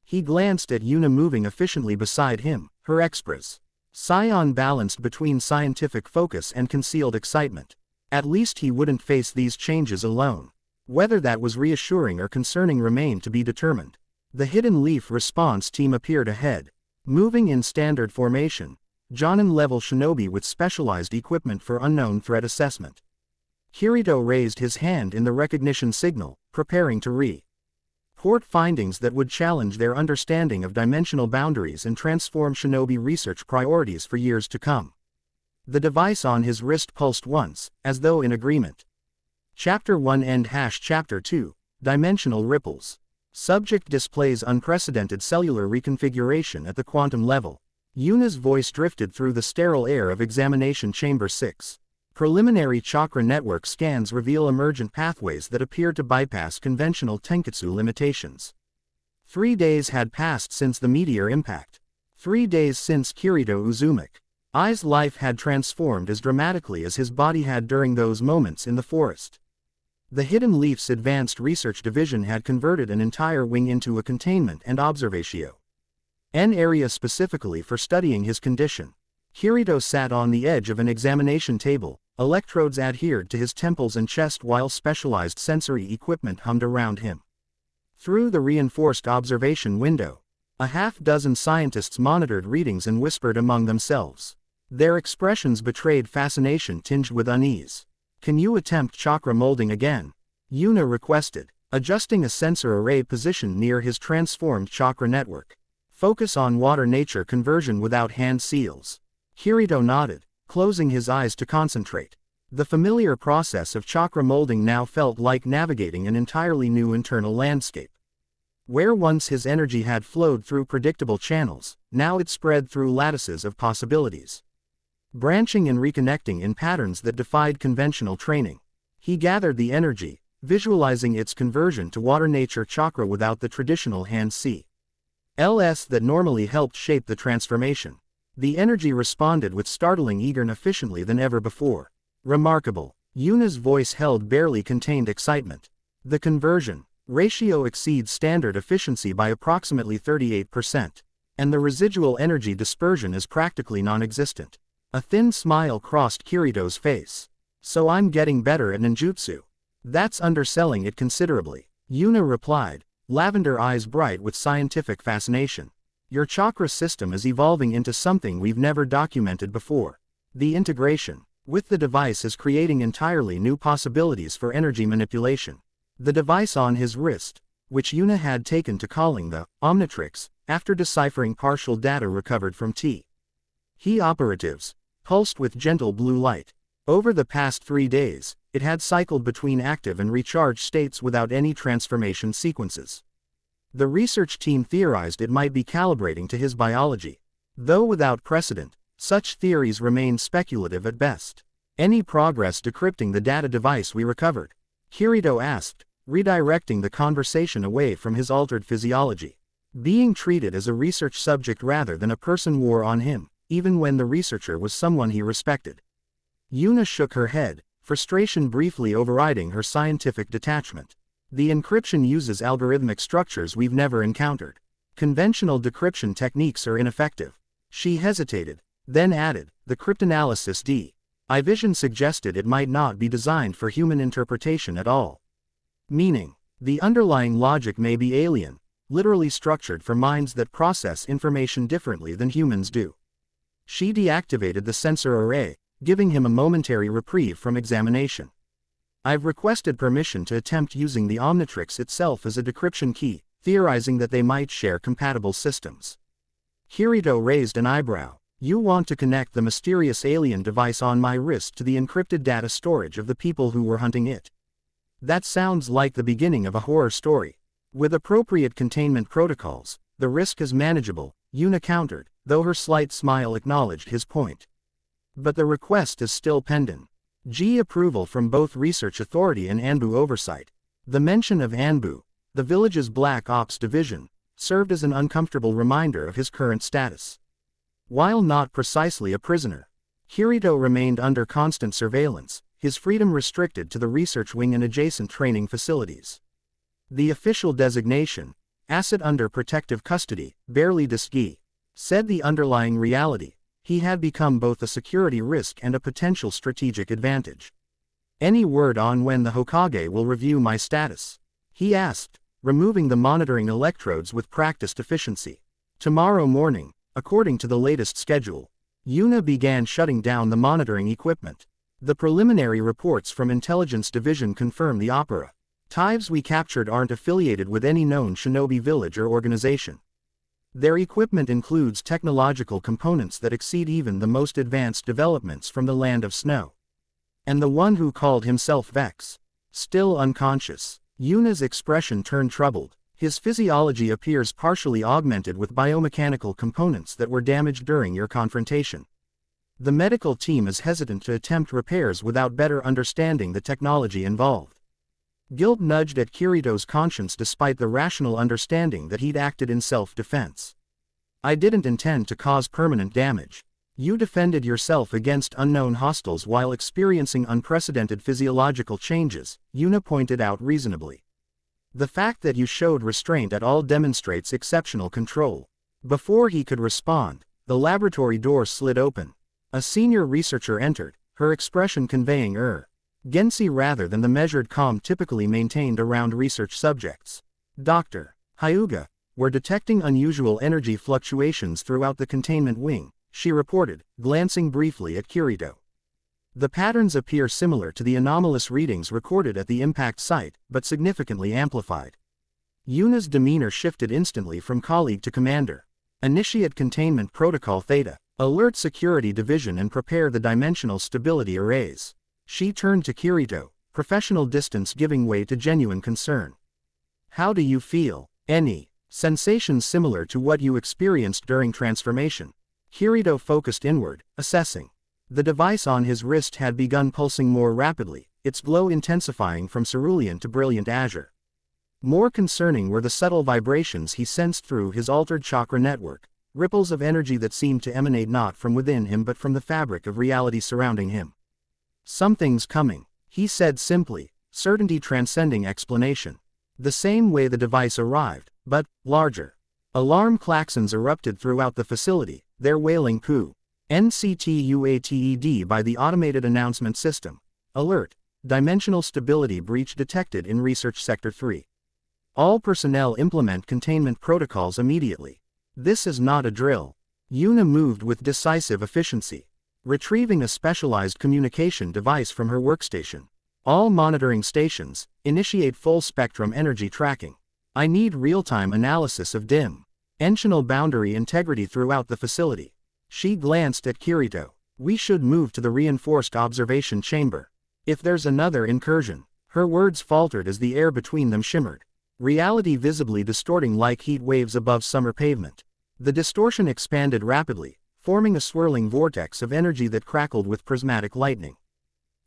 He glanced at Yuna moving efficiently beside him, her express scion balanced between scientific focus and concealed excitement. At least he wouldn't face these changes alone. Whether that was reassuring or concerning remained to be determined. The Hidden Leaf response team appeared ahead, moving in standard formation, Jonin-level shinobi with specialized equipment for unknown threat assessment. Kirito raised his hand in the recognition signal, preparing to report findings that would challenge their understanding of dimensional boundaries and transform shinobi research priorities for years to come. The device on his wrist pulsed once, as though in agreement. Chapter 1 End Chapter 2, Dimensional Ripples. Subject displays unprecedented cellular reconfiguration at the quantum level. Yuna's voice drifted through the sterile air of Examination Chamber 6. Preliminary chakra network scans reveal emergent pathways that appear to bypass conventional tenketsu limitations. 3 days had passed since the meteor impact. 3 days since Kirito Uzumi's life had transformed as dramatically as his body had during those moments in the forest. The Hidden Leaf's advanced research division had converted an entire wing into a containment and observatio. An area specifically for studying his condition. Kirito sat on the edge of an examination table, electrodes adhered to his temples and chest while specialized sensory equipment hummed around him. Through the reinforced observation window, a half-dozen scientists monitored readings and whispered among themselves. Their expressions betrayed fascination tinged with unease. "Can you attempt chakra molding again?" Yuna requested, adjusting a sensor array positioned near his transformed chakra network. "Focus on water nature conversion without hand seals." Kirito nodded, closing his eyes to concentrate. The familiar process of chakra molding now felt like navigating an entirely new internal landscape. Where once his energy had flowed through predictable channels, now it spread through lattices of possibilities. Branching and reconnecting in patterns that defied conventional training. He gathered the energy, visualizing its conversion to water nature chakra without the traditional hand CLS that normally helped shape the transformation. The energy responded with startling eagerness efficiently than ever before. "Remarkable." Yuna's voice held barely contained excitement. "The conversion ratio exceeds standard efficiency by approximately 38%, and the residual energy dispersion is practically non-existent." A thin smile crossed Kirito's face. "So I'm getting better at ninjutsu." "That's underselling it considerably," Yuna replied, lavender eyes bright with scientific fascination. "Your chakra system is evolving into something we've never documented before. The integration with the device is creating entirely new possibilities for energy manipulation." The device on his wrist, which Yuna had taken to calling the Omnitrix, after deciphering partial data recovered from He operatives, pulsed with gentle blue light. Over the past 3 days, it had cycled between active and recharged states without any transformation sequences. The research team theorized it might be calibrating to his biology. Though without precedent, such theories remain speculative at best. "Any progress decrypting the data device we recovered?" Kirito asked, redirecting the conversation away from his altered physiology. Being treated as a research subject rather than a person wore on him, even when the researcher was someone he respected. Yuna shook her head, frustration briefly overriding her scientific detachment. "The encryption uses algorithmic structures we've never encountered. Conventional decryption techniques are ineffective." She hesitated, then added, "The cryptanalysis I vision suggested it might not be designed for human interpretation at all." Meaning, the underlying logic may be alien, literally structured for minds that process information differently than humans do. She deactivated the sensor array, giving him a momentary reprieve from examination. "I've requested permission to attempt using the Omnitrix itself as a decryption key, theorizing that they might share compatible systems." Kirito raised an eyebrow. "You want to connect the mysterious alien device on my wrist to the encrypted data storage of the people who were hunting it? That sounds like the beginning of a horror story." "With appropriate containment protocols, the risk is manageable," Yuna countered, though her slight smile acknowledged his point. "But the request is still pending approval from both research authority and Anbu oversight." The mention of Anbu, the village's Black Ops division, served as an uncomfortable reminder of his current status. While not precisely a prisoner, Kirito remained under constant surveillance, his freedom restricted to the research wing and adjacent training facilities. The official designation, asset under protective custody, barely said the underlying reality. He had become both a security risk and a potential strategic advantage. "Any word on when the Hokage will review my status?" he asked, removing the monitoring electrodes with practiced efficiency. "Tomorrow morning, according to the latest schedule." Yuna began shutting down the monitoring equipment. "The preliminary reports from Intelligence Division confirm the opera types we captured aren't affiliated with any known shinobi village or organization. Their equipment includes technological components that exceed even the most advanced developments from the land of snow." "And the one who called himself Vex? Still unconscious?" Yuna's expression turned troubled. "His physiology appears partially augmented with biomechanical components that were damaged during your confrontation. The medical team is hesitant to attempt repairs without better understanding the technology involved." Guilt nudged at Kirito's conscience despite the rational understanding that he'd acted in self-defense. "I didn't intend to cause permanent damage." You defended yourself against unknown hostiles while experiencing unprecedented physiological changes, Yuna pointed out reasonably. The fact that you showed restraint at all demonstrates exceptional control. Before he could respond, the laboratory door slid open. A senior researcher entered, her expression conveying urgency rather than the measured calm typically maintained around research subjects. Dr. Hyuga, we're detecting unusual energy fluctuations throughout the containment wing, she reported, glancing briefly at Kirito. The patterns appear similar to the anomalous readings recorded at the impact site, but significantly amplified. Yuna's demeanor shifted instantly from colleague to commander. Initiate Containment Protocol Theta. Alert Security Division and prepare the dimensional stability arrays. She turned to Kirito, professional distance giving way to genuine concern. How do you feel? Any sensations similar to what you experienced during transformation? Kirito focused inward, assessing. The device on his wrist had begun pulsing more rapidly, its glow intensifying from cerulean to brilliant azure. More concerning were the subtle vibrations he sensed through his altered chakra network, ripples of energy that seemed to emanate not from within him but from the fabric of reality surrounding him. Something's coming, he said simply, certainty transcending explanation. The same way the device arrived, but larger. Alarm klaxons erupted throughout the facility, their wailing coo. NCTUATED by the automated announcement system. Alert, dimensional stability breach detected in Research Sector 3. All personnel implement containment protocols immediately. This is not a drill. Yuna moved with decisive efficiency, retrieving a specialized communication device from her workstation. All monitoring stations, initiate full-spectrum energy tracking. I need real-time analysis of dimensional boundary integrity throughout the facility. She glanced at Kirito. We should move to the reinforced observation chamber. If there's another incursion. Her words faltered as the air between them shimmered. Reality visibly distorting like heat waves above summer pavement. The distortion expanded rapidly, forming a swirling vortex of energy that crackled with prismatic lightning.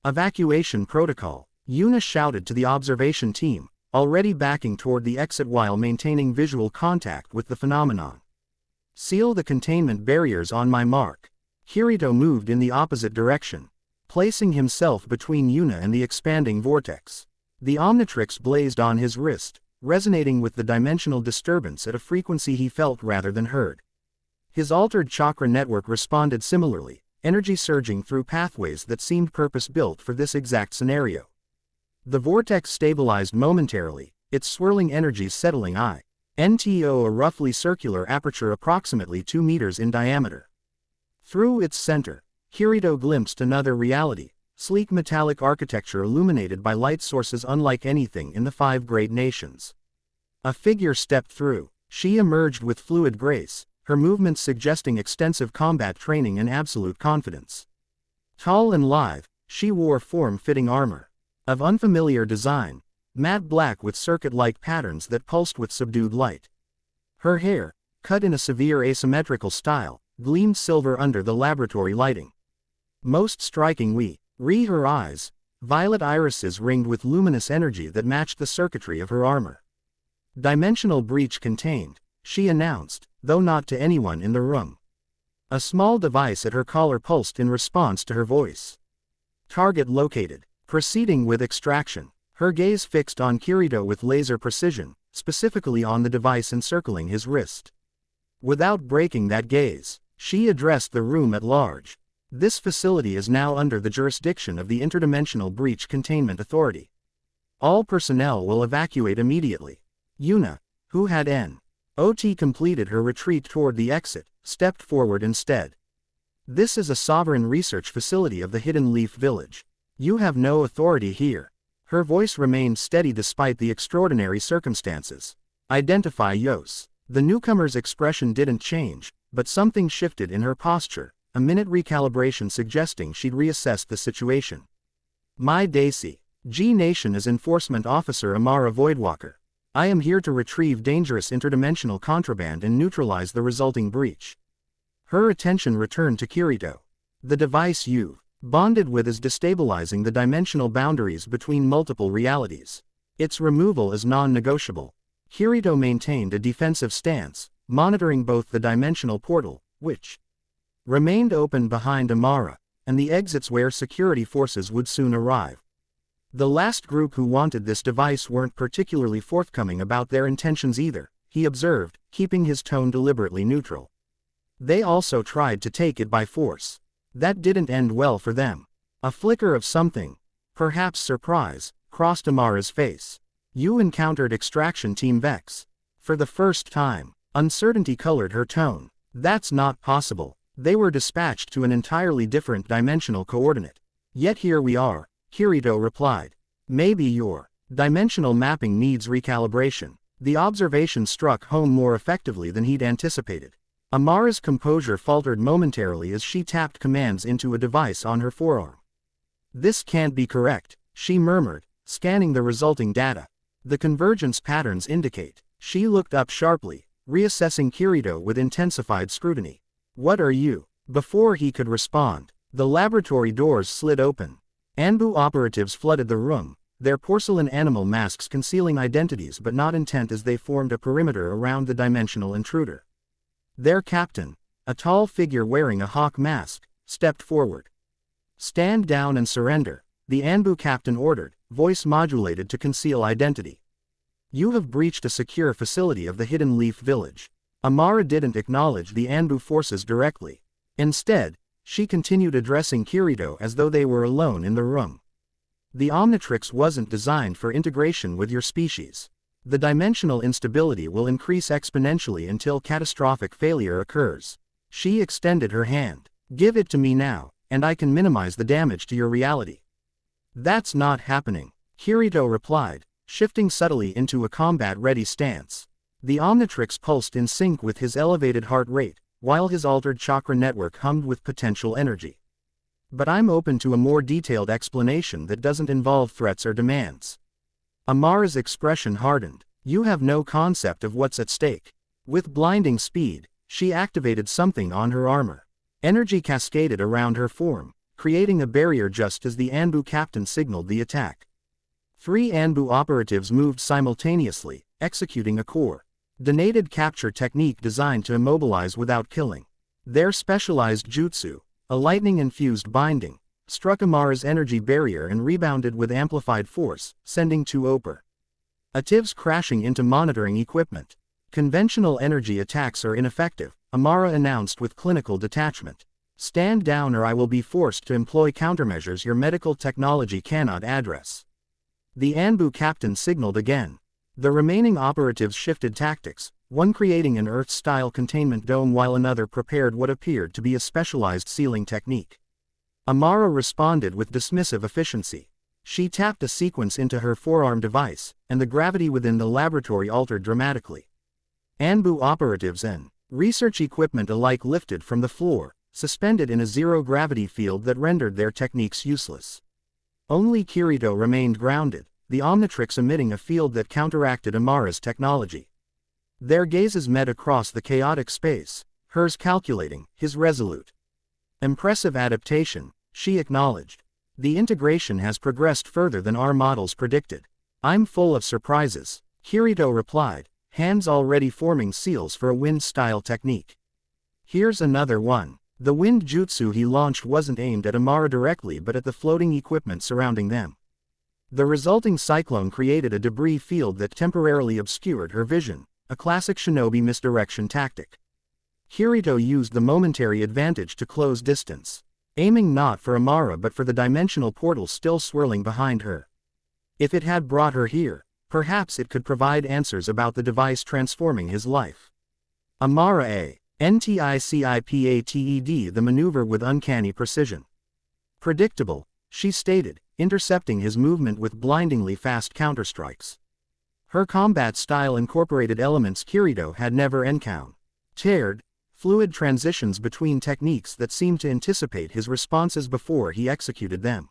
Evacuation protocol. Yuna shouted to the observation team, already backing toward the exit while maintaining visual contact with the phenomenon. Seal the containment barriers on my mark. Kirito moved in the opposite direction, placing himself between Yuna and the expanding vortex. The Omnitrix blazed on his wrist, resonating with the dimensional disturbance at a frequency he felt rather than heard. His altered chakra network responded similarly, energy surging through pathways that seemed purpose-built for this exact scenario. The vortex stabilized momentarily, its swirling energies settling into a roughly circular aperture approximately 2 meters in diameter. Through its center, Kirito glimpsed another reality, sleek metallic architecture illuminated by light sources unlike anything in the 5 great nations. A figure stepped through. She emerged with fluid grace, her movements suggesting extensive combat training and absolute confidence. Tall and lithe, she wore form-fitting armor. Of unfamiliar design, matte black with circuit-like patterns that pulsed with subdued light. Her hair, cut in a severe asymmetrical style, gleamed silver under the laboratory lighting. Most striking her eyes, violet irises ringed with luminous energy that matched the circuitry of her armor. Dimensional breach contained, she announced, though not to anyone in the room. A small device at her collar pulsed in response to her voice. Target located. Proceeding with extraction. Her gaze fixed on Kirito with laser precision, specifically on the device encircling his wrist. Without breaking that gaze, she addressed the room at large. This facility is now under the jurisdiction of the Interdimensional Breach Containment Authority. All personnel will evacuate immediately. Yuna, who had N.O.T. completed her retreat toward the exit, stepped forward instead. This is a sovereign research facility of the Hidden Leaf Village. You have no authority here. Her voice remained steady despite the extraordinary circumstances. Identify Yos. The newcomer's expression didn't change, but something shifted in her posture, a minute recalibration suggesting she'd reassessed the situation. My Daisy. G-Nation is Enforcement Officer Amara Voidwalker. I am here to retrieve dangerous interdimensional contraband and neutralize the resulting breach. Her attention returned to Kirito. The device you've bonded with is destabilizing the dimensional boundaries between multiple realities. Its removal is non-negotiable. Kirito maintained a defensive stance, monitoring both the dimensional portal, which remained open behind Amara, and the exits where security forces would soon arrive. The last group who wanted this device weren't particularly forthcoming about their intentions either, he observed, keeping his tone deliberately neutral. They also tried to take it by force. That didn't end well for them. A flicker of something, perhaps surprise, crossed Amara's face. You encountered Extraction Team Vex. For the first time, uncertainty colored her tone. That's not possible. They were dispatched to an entirely different dimensional coordinate. Yet here we are, Kirito replied. Maybe your dimensional mapping needs recalibration. The observation struck home more effectively than he'd anticipated. Amara's composure faltered momentarily as she tapped commands into a device on her forearm. This can't be correct, she murmured, scanning the resulting data. The convergence patterns indicate. She looked up sharply, reassessing Kirito with intensified scrutiny. What are you? Before he could respond, the laboratory doors slid open. Anbu operatives flooded the room, their porcelain animal masks concealing identities but not intent as they formed a perimeter around the dimensional intruder. Their captain, a tall figure wearing a hawk mask, stepped forward. Stand down and surrender, the Anbu captain ordered, voice modulated to conceal identity. You have breached a secure facility of the Hidden Leaf Village. Amara didn't acknowledge the Anbu forces directly. Instead, she continued addressing Kirito as though they were alone in the room. The Omnitrix wasn't designed for integration with your species. The dimensional instability will increase exponentially until catastrophic failure occurs. She extended her hand. Give it to me now, and I can minimize the damage to your reality. That's not happening, Kirito replied, shifting subtly into a combat-ready stance. The Omnitrix pulsed in sync with his elevated heart rate, while his altered chakra network hummed with potential energy. But I'm open to a more detailed explanation that doesn't involve threats or demands. Amara's expression hardened. You have no concept of what's at stake. With blinding speed, she activated something on her armor. Energy cascaded around her form, creating a barrier just as the Anbu captain signaled the attack. 3 Anbu operatives moved simultaneously, executing a coordinated capture technique designed to immobilize without killing. Their specialized jutsu, a lightning-infused binding, struck Amara's energy barrier and rebounded with amplified force, sending 2 operatives crashing into monitoring equipment. Conventional energy attacks are ineffective, Amara announced with clinical detachment. Stand down or I will be forced to employ countermeasures your medical technology cannot address. The Anbu captain signaled again. The remaining operatives shifted tactics, one creating an Earth-style containment dome while another prepared what appeared to be a specialized sealing technique. Amara responded with dismissive efficiency. She tapped a sequence into her forearm device, and the gravity within the laboratory altered dramatically. Anbu operatives and research equipment alike lifted from the floor, suspended in a zero-gravity field that rendered their techniques useless. Only Kirito remained grounded, the Omnitrix emitting a field that counteracted Amara's technology. Their gazes met across the chaotic space, hers calculating, his resolute. Impressive adaptation, she acknowledged. The integration has progressed further than our models predicted. I'm full of surprises, Kirito replied, hands already forming seals for a wind-style technique. Here's another one. The wind jutsu he launched wasn't aimed at Amara directly but at the floating equipment surrounding them. The resulting cyclone created a debris field that temporarily obscured her vision, a classic shinobi misdirection tactic. Kirito used the momentary advantage to close distance, aiming not for Amara but for the dimensional portal still swirling behind her. If it had brought her here, perhaps it could provide answers about the device transforming his life. Amara A. NTICIPATED the maneuver with uncanny precision. Predictable, she stated, intercepting his movement with blindingly fast counterstrikes. Her combat style incorporated elements Kirito had never encountered, fluid transitions between techniques that seemed to anticipate his responses before he executed them.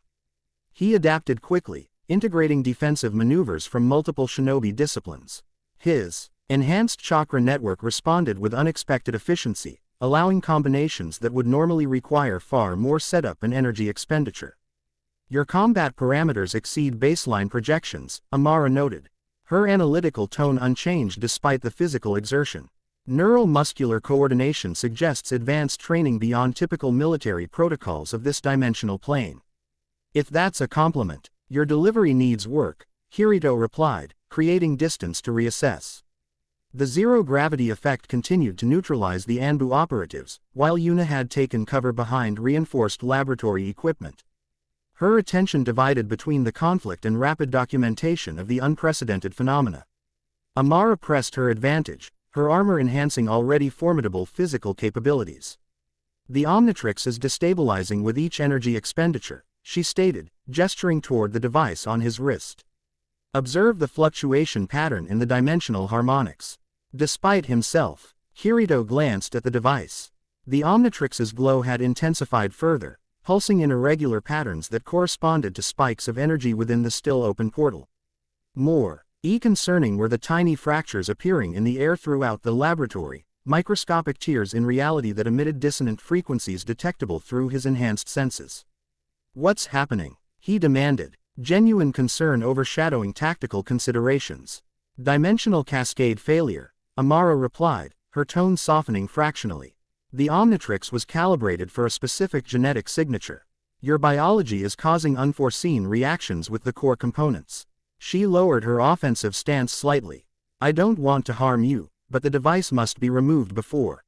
He adapted quickly, integrating defensive maneuvers from multiple shinobi disciplines. His enhanced chakra network responded with unexpected efficiency, allowing combinations that would normally require far more setup and energy expenditure. Your combat parameters exceed baseline projections, Amara noted. Her analytical tone unchanged despite the physical exertion. Neuromuscular coordination suggests advanced training beyond typical military protocols of this dimensional plane. If that's a compliment, your delivery needs work, Kirito replied, creating distance to reassess. The zero-gravity effect continued to neutralize the Anbu operatives, while Yuna had taken cover behind reinforced laboratory equipment. Her attention divided between the conflict and rapid documentation of the unprecedented phenomena. Amara pressed her advantage, her armor enhancing already formidable physical capabilities. The Omnitrix is destabilizing with each energy expenditure, she stated, gesturing toward the device on his wrist. Observe the fluctuation pattern in the dimensional harmonics. Despite himself, Kirito glanced at the device. The Omnitrix's glow had intensified further, pulsing in irregular patterns that corresponded to spikes of energy within the still open portal. More concerning were the tiny fractures appearing in the air throughout the laboratory, microscopic tears in reality that emitted dissonant frequencies detectable through his enhanced senses. What's happening? He demanded, genuine concern overshadowing tactical considerations. Dimensional cascade failure, Amara replied, her tone softening fractionally. The Omnitrix was calibrated for a specific genetic signature. Your biology is causing unforeseen reactions with the core components. She lowered her offensive stance slightly. I don't want to harm you, but the device must be removed before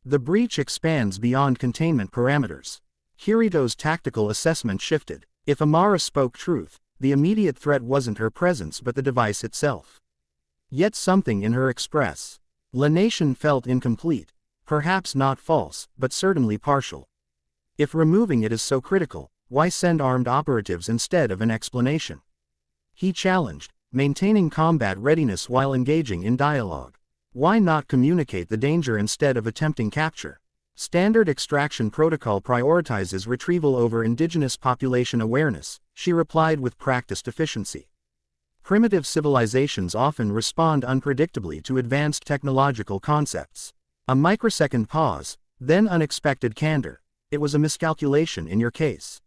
the breach expands beyond containment parameters. Kirito's tactical assessment shifted. If Amara spoke truth, the immediate threat wasn't her presence but the device itself. Yet something in her explanation felt incomplete, perhaps not false, but certainly partial. If removing it is so critical, why send armed operatives instead of an explanation? He challenged, maintaining combat readiness while engaging in dialogue. Why not communicate the danger instead of attempting capture? Standard extraction protocol prioritizes retrieval over indigenous population awareness, she replied with practiced efficiency. Primitive civilizations often respond unpredictably to advanced technological concepts. A microsecond pause, then unexpected candor. It was a miscalculation in your case.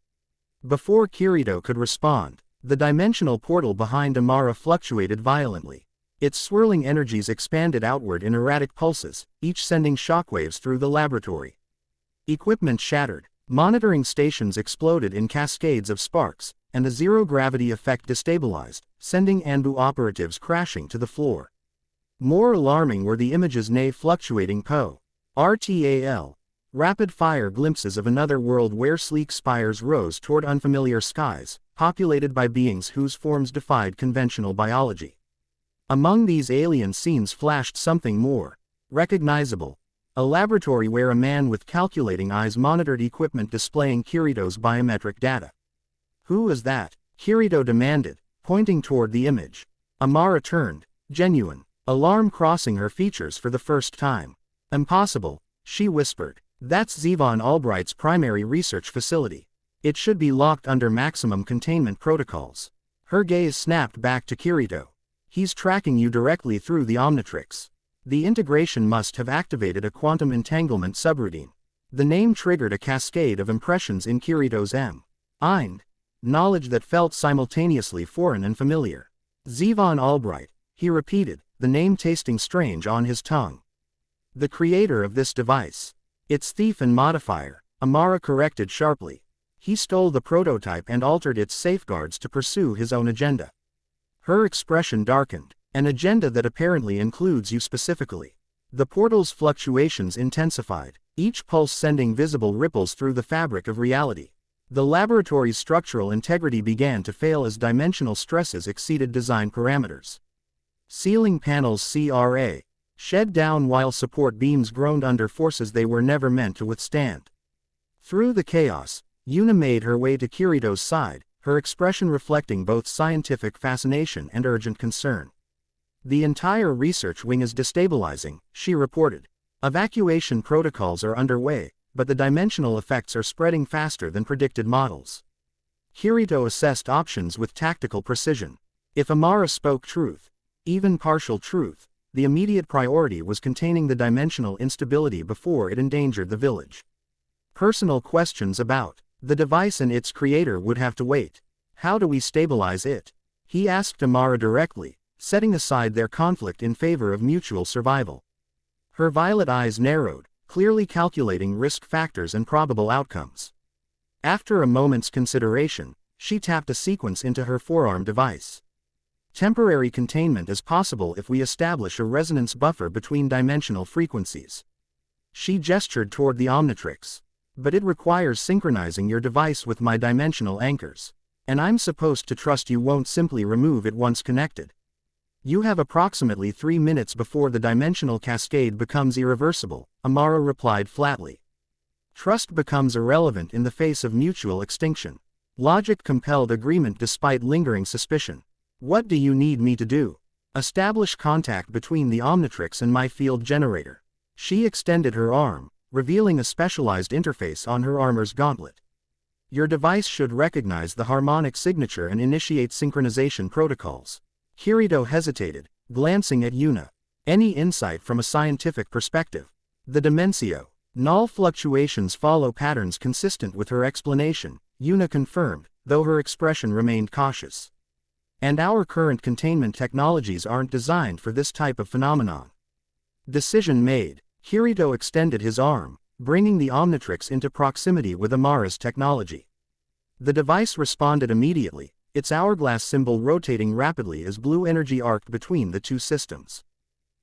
Before Kirito could respond, the dimensional portal behind Amara fluctuated violently. Its swirling energies expanded outward in erratic pulses, each sending shockwaves through the laboratory. Equipment shattered, monitoring stations exploded in cascades of sparks, and the zero-gravity effect destabilized, sending Anbu operatives crashing to the floor. More alarming were the images fluctuating RTAL. Rapid-fire glimpses of another world where sleek spires rose toward unfamiliar skies, populated by beings whose forms defied conventional biology. Among these alien scenes flashed something more recognizable. A laboratory where a man with calculating eyes monitored equipment displaying Kirito's biometric data. Who is that? Kirito demanded, pointing toward the image. Amara turned, genuine, alarm crossing her features for the first time. Impossible, she whispered. That's Zevon Albright's primary research facility. It should be locked under maximum containment protocols. Her gaze snapped back to Kirito. He's tracking you directly through the Omnitrix. The integration must have activated a quantum entanglement subroutine. The name triggered a cascade of impressions in Kirito's mind. Knowledge that felt simultaneously foreign and familiar. Zevon Albright, he repeated, the name tasting strange on his tongue. The creator of this device. Its thief and modifier, Amara corrected sharply. He stole the prototype and altered its safeguards to pursue his own agenda. Her expression darkened. An agenda that apparently includes you specifically. The portal's fluctuations intensified, each pulse sending visible ripples through the fabric of reality. The laboratory's structural integrity began to fail as dimensional stresses exceeded design parameters. Ceiling panels shed down while support beams groaned under forces they were never meant to withstand. Through the chaos, Yuna made her way to Kirito's side, her expression reflecting both scientific fascination and urgent concern. The entire research wing is destabilizing, she reported. Evacuation protocols are underway, but the dimensional effects are spreading faster than predicted models. Kirito assessed options with tactical precision. If Amara spoke truth, even partial truth, the immediate priority was containing the dimensional instability before it endangered the village. Personal questions about the device and its creator would have to wait. How do we stabilize it? He asked Amara directly, setting aside their conflict in favor of mutual survival. Her violet eyes narrowed, clearly calculating risk factors and probable outcomes. After a moment's consideration, she tapped a sequence into her forearm device. Temporary containment is possible if we establish a resonance buffer between dimensional frequencies. She gestured toward the Omnitrix. But it requires synchronizing your device with my dimensional anchors. And I'm supposed to trust you won't simply remove it once connected. You have approximately 3 minutes before the dimensional cascade becomes irreversible, Amara replied flatly. Trust becomes irrelevant in the face of mutual extinction. Logic compelled agreement despite lingering suspicion. What do you need me to do? Establish contact between the Omnitrix and my field generator. She extended her arm, revealing a specialized interface on her armor's gauntlet. Your device should recognize the harmonic signature and initiate synchronization protocols. Kirito hesitated, glancing at Yuna. Any insight from a scientific perspective? The Dimensio. Null fluctuations follow patterns consistent with her explanation, Yuna confirmed, though her expression remained cautious. And our current containment technologies aren't designed for this type of phenomenon. Decision made. Kirito extended his arm, bringing the Omnitrix into proximity with Amara's technology. The device responded immediately, its hourglass symbol rotating rapidly as blue energy arced between the two systems.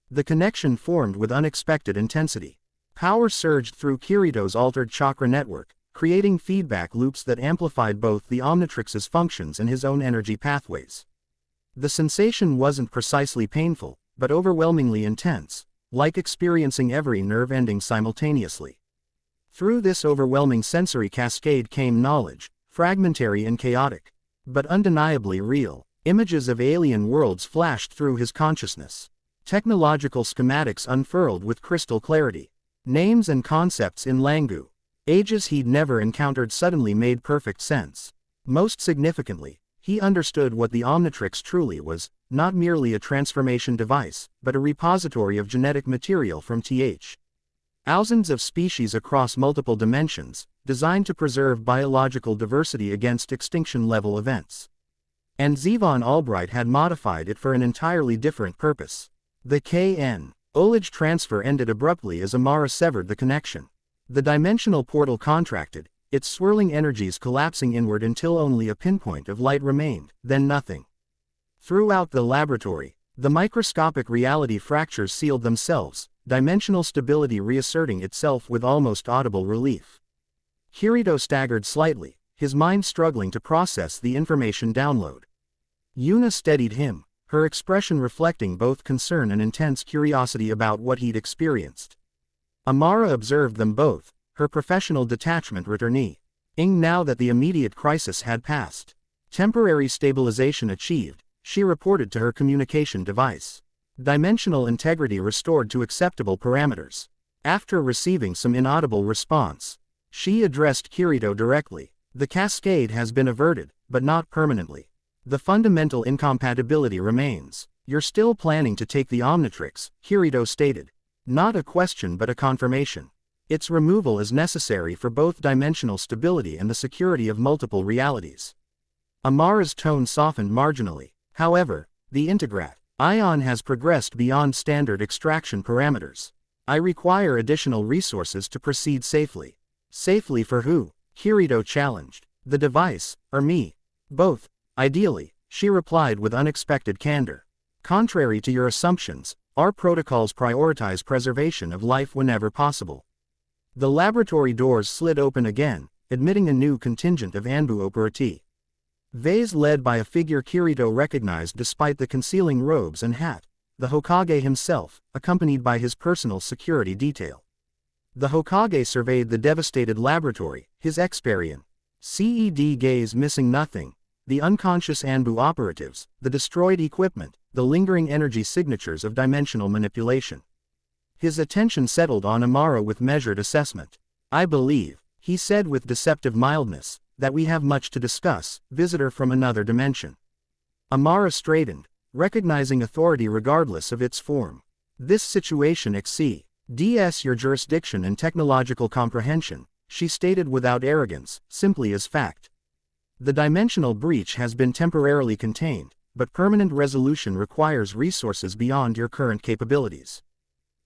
The connection formed with unexpected intensity. Power surged through Kirito's altered chakra network, creating feedback loops that amplified both the Omnitrix's functions and his own energy pathways. The sensation wasn't precisely painful, but overwhelmingly intense, like experiencing every nerve ending simultaneously. Through this overwhelming sensory cascade came knowledge, fragmentary and chaotic, but undeniably real. Images of alien worlds flashed through his consciousness. Technological schematics unfurled with crystal clarity. Names and concepts in Langu. Ages he'd never encountered suddenly made perfect sense. Most significantly, he understood what the Omnitrix truly was, not merely a transformation device, but a repository of genetic material from thousands of species across multiple dimensions, designed to preserve biological diversity against extinction-level events. And Zevon Albright had modified it for an entirely different purpose. The KN. Olage transfer ended abruptly as Amara severed the connection. The dimensional portal contracted, its swirling energies collapsing inward until only a pinpoint of light remained, then nothing. Throughout the laboratory, the microscopic reality fractures sealed themselves, dimensional stability reasserting itself with almost audible relief. Kirito staggered slightly, his mind struggling to process the information download. Yuna steadied him, her expression reflecting both concern and intense curiosity about what he'd experienced. Amara observed them both, her professional detachment returning now that the immediate crisis had passed. Temporary stabilization achieved, she reported to her communication device. Dimensional integrity restored to acceptable parameters. After receiving some inaudible response, she addressed Kirito directly. The cascade has been averted, but not permanently. The fundamental incompatibility remains. You're still planning to take the Omnitrix, Kirito stated. Not a question but a confirmation. Its removal is necessary for both dimensional stability and the security of multiple realities. Amara's tone softened marginally. However, the Integrat ion has progressed beyond standard extraction parameters. I require additional resources to proceed safely. Safely for who? Kirito challenged. The device, or me? Both. Ideally, she replied with unexpected candor. Contrary to your assumptions, our protocols prioritize preservation of life whenever possible. The laboratory doors slid open again, admitting a new contingent of Anbu operati. Vase led by a figure Kirito recognized despite the concealing robes and hat, the Hokage himself, accompanied by his personal security detail. The Hokage surveyed the devastated laboratory, his Experian CED gaze missing nothing, the unconscious Anbu operatives, the destroyed equipment, the lingering energy signatures of dimensional manipulation. His attention settled on Amara with measured assessment. I believe, he said with deceptive mildness, that we have much to discuss, visitor from another dimension. Amara straightened, recognizing authority regardless of its form. This situation exceeds your jurisdiction and technological comprehension, she stated without arrogance, simply as fact. The dimensional breach has been temporarily contained, but permanent resolution requires resources beyond your current capabilities.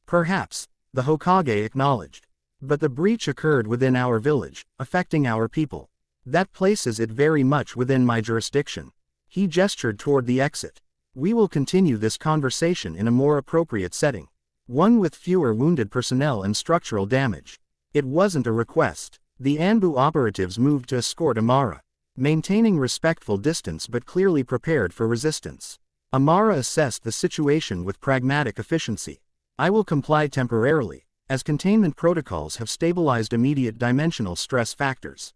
Perhaps, the Hokage acknowledged. But the breach occurred within our village, affecting our people. That places it very much within my jurisdiction. He gestured toward the exit. We will continue this conversation in a more appropriate setting. One with fewer wounded personnel and structural damage. It wasn't a request. The Anbu operatives moved to escort Amara, maintaining respectful distance but clearly prepared for resistance. Amara assessed the situation with pragmatic efficiency. I will comply temporarily, as containment protocols have stabilized immediate dimensional stress factors.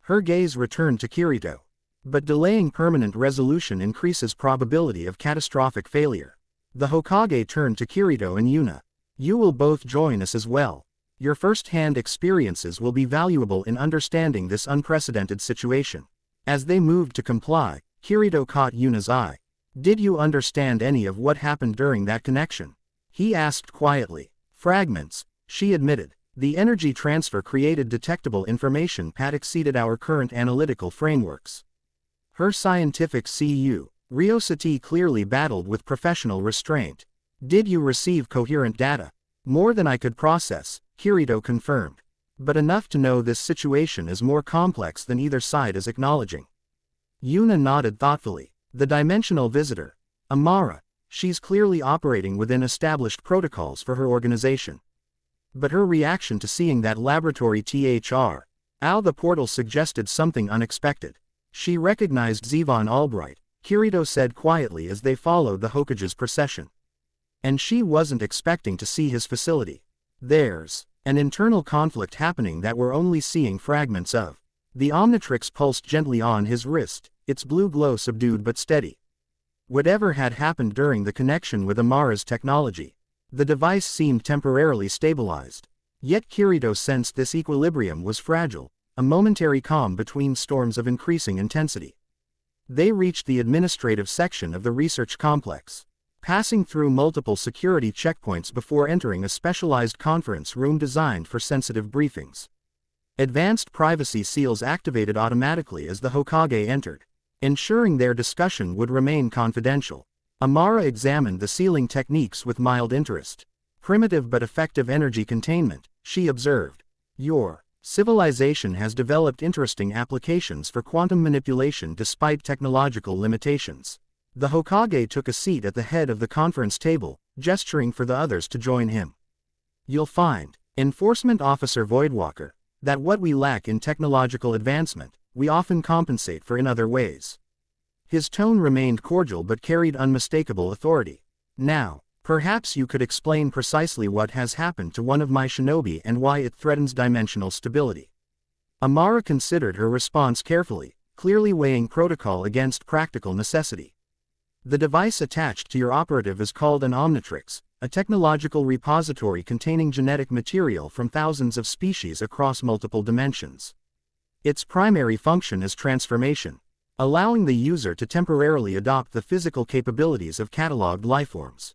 Her gaze returned to Kirito. But delaying permanent resolution increases probability of catastrophic failure. The Hokage turned to Kirito and Yuna. You will both join us as well. Your first-hand experiences will be valuable in understanding this unprecedented situation. As they moved to comply, Kirito caught Yuna's eye. Did you understand any of what happened during that connection? He asked quietly. Fragments, she admitted. The energy transfer created detectable information that exceeded our current analytical frameworks. Her scientific curiosity clearly battled with professional restraint. Did you receive coherent data? More than I could process, Kirito confirmed. But enough to know this situation is more complex than either side is acknowledging. Yuna nodded thoughtfully. The dimensional visitor, Amara, she's clearly operating within established protocols for her organization. But her reaction to seeing that laboratory the portal suggested something unexpected. She recognized Zevon Albright, Kirito said quietly as they followed the Hokage's procession. And she wasn't expecting to see his facility. There's an internal conflict happening that we're only seeing fragments of. The Omnitrix pulsed gently on his wrist, its blue glow subdued but steady. Whatever had happened during the connection with Amara's technology, the device seemed temporarily stabilized. Yet Kirito sensed this equilibrium was fragile, a momentary calm between storms of increasing intensity. They reached the administrative section of the research complex, passing through multiple security checkpoints before entering a specialized conference room designed for sensitive briefings. Advanced privacy seals activated automatically as the Hokage entered, ensuring their discussion would remain confidential. Amara examined the sealing techniques with mild interest. Primitive but effective energy containment, she observed. Your civilization has developed interesting applications for quantum manipulation despite technological limitations. The Hokage took a seat at the head of the conference table, gesturing for the others to join him. You'll find, Enforcement Officer Voidwalker, that what we lack in technological advancement, we often compensate for in other ways. His tone remained cordial but carried unmistakable authority. Now, perhaps you could explain precisely what has happened to one of my shinobi and why it threatens dimensional stability. Amara considered her response carefully, clearly weighing protocol against practical necessity. The device attached to your operative is called an Omnitrix, a technological repository containing genetic material from thousands of species across multiple dimensions. Its primary function is transformation, allowing the user to temporarily adopt the physical capabilities of cataloged lifeforms.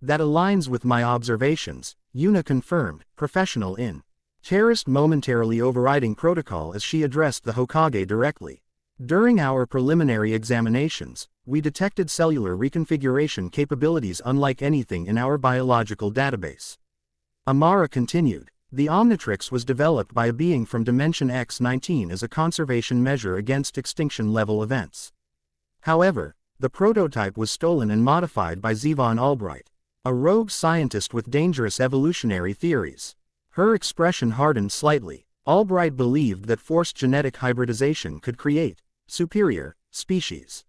That aligns with my observations, Yuna confirmed, professional in terrorist momentarily overriding protocol as she addressed the Hokage directly. During our preliminary examinations, we detected cellular reconfiguration capabilities unlike anything in our biological database. Amara continued, the Omnitrix was developed by a being from Dimension X19 as a conservation measure against extinction-level events. However, the prototype was stolen and modified by Zevon Albright, a rogue scientist with dangerous evolutionary theories. Her expression hardened slightly. Albright believed that forced genetic hybridization could create superior species.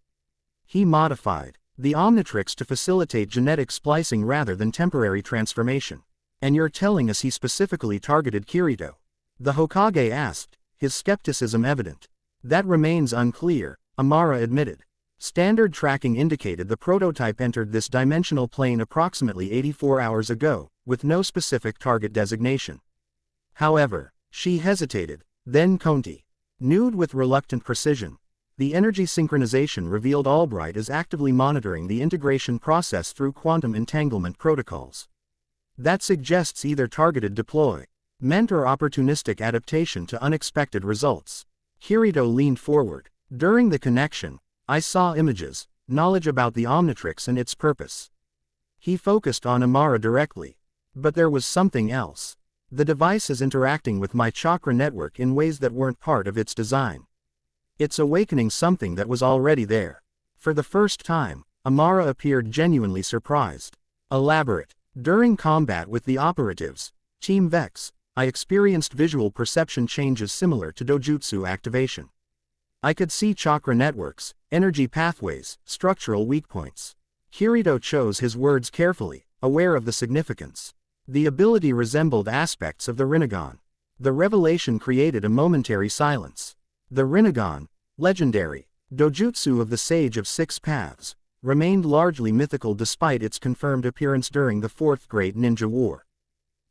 He modified the Omnitrix to facilitate genetic splicing rather than temporary transformation. And you're telling us he specifically targeted Kirito? The Hokage asked, his skepticism evident. That remains unclear, Amara admitted. Standard tracking indicated the prototype entered this dimensional plane approximately 84 hours ago, with no specific target designation. However, she hesitated, then continued with reluctant precision. The energy synchronization revealed Albright is actively monitoring the integration process through quantum entanglement protocols. That suggests either targeted deployment or opportunistic adaptation to unexpected results. Kirito leaned forward. During the connection, I saw images, knowledge about the Omnitrix and its purpose. He focused on Amara directly. But there was something else. The device is interacting with my chakra network in ways that weren't part of its design. It's awakening something that was already there. For the first time, Amara appeared genuinely surprised. Elaborate. During combat with the operatives, Team Vex, I experienced visual perception changes similar to dojutsu activation. I could see chakra networks, energy pathways, structural weak points. Kirito chose his words carefully, aware of the significance. The ability resembled aspects of the Rinnegan. The revelation created a momentary silence. The Rinnegan, legendary, dojutsu of the Sage of Six Paths, remained largely mythical despite its confirmed appearance during the Fourth Great Ninja War.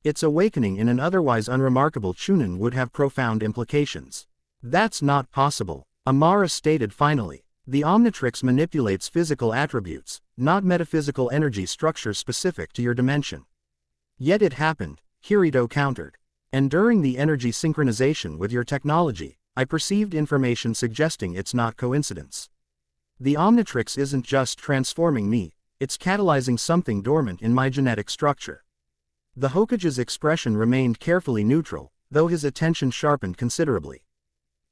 Its awakening in an otherwise unremarkable Chunin would have profound implications. That's not possible, Amara stated finally. The Omnitrix manipulates physical attributes, not metaphysical energy structures specific to your dimension. Yet it happened, Kirito countered. And during the energy synchronization with your technology, I perceived information suggesting it's not coincidence. The Omnitrix isn't just transforming me, it's catalyzing something dormant in my genetic structure. The Hokage's expression remained carefully neutral, though his attention sharpened considerably.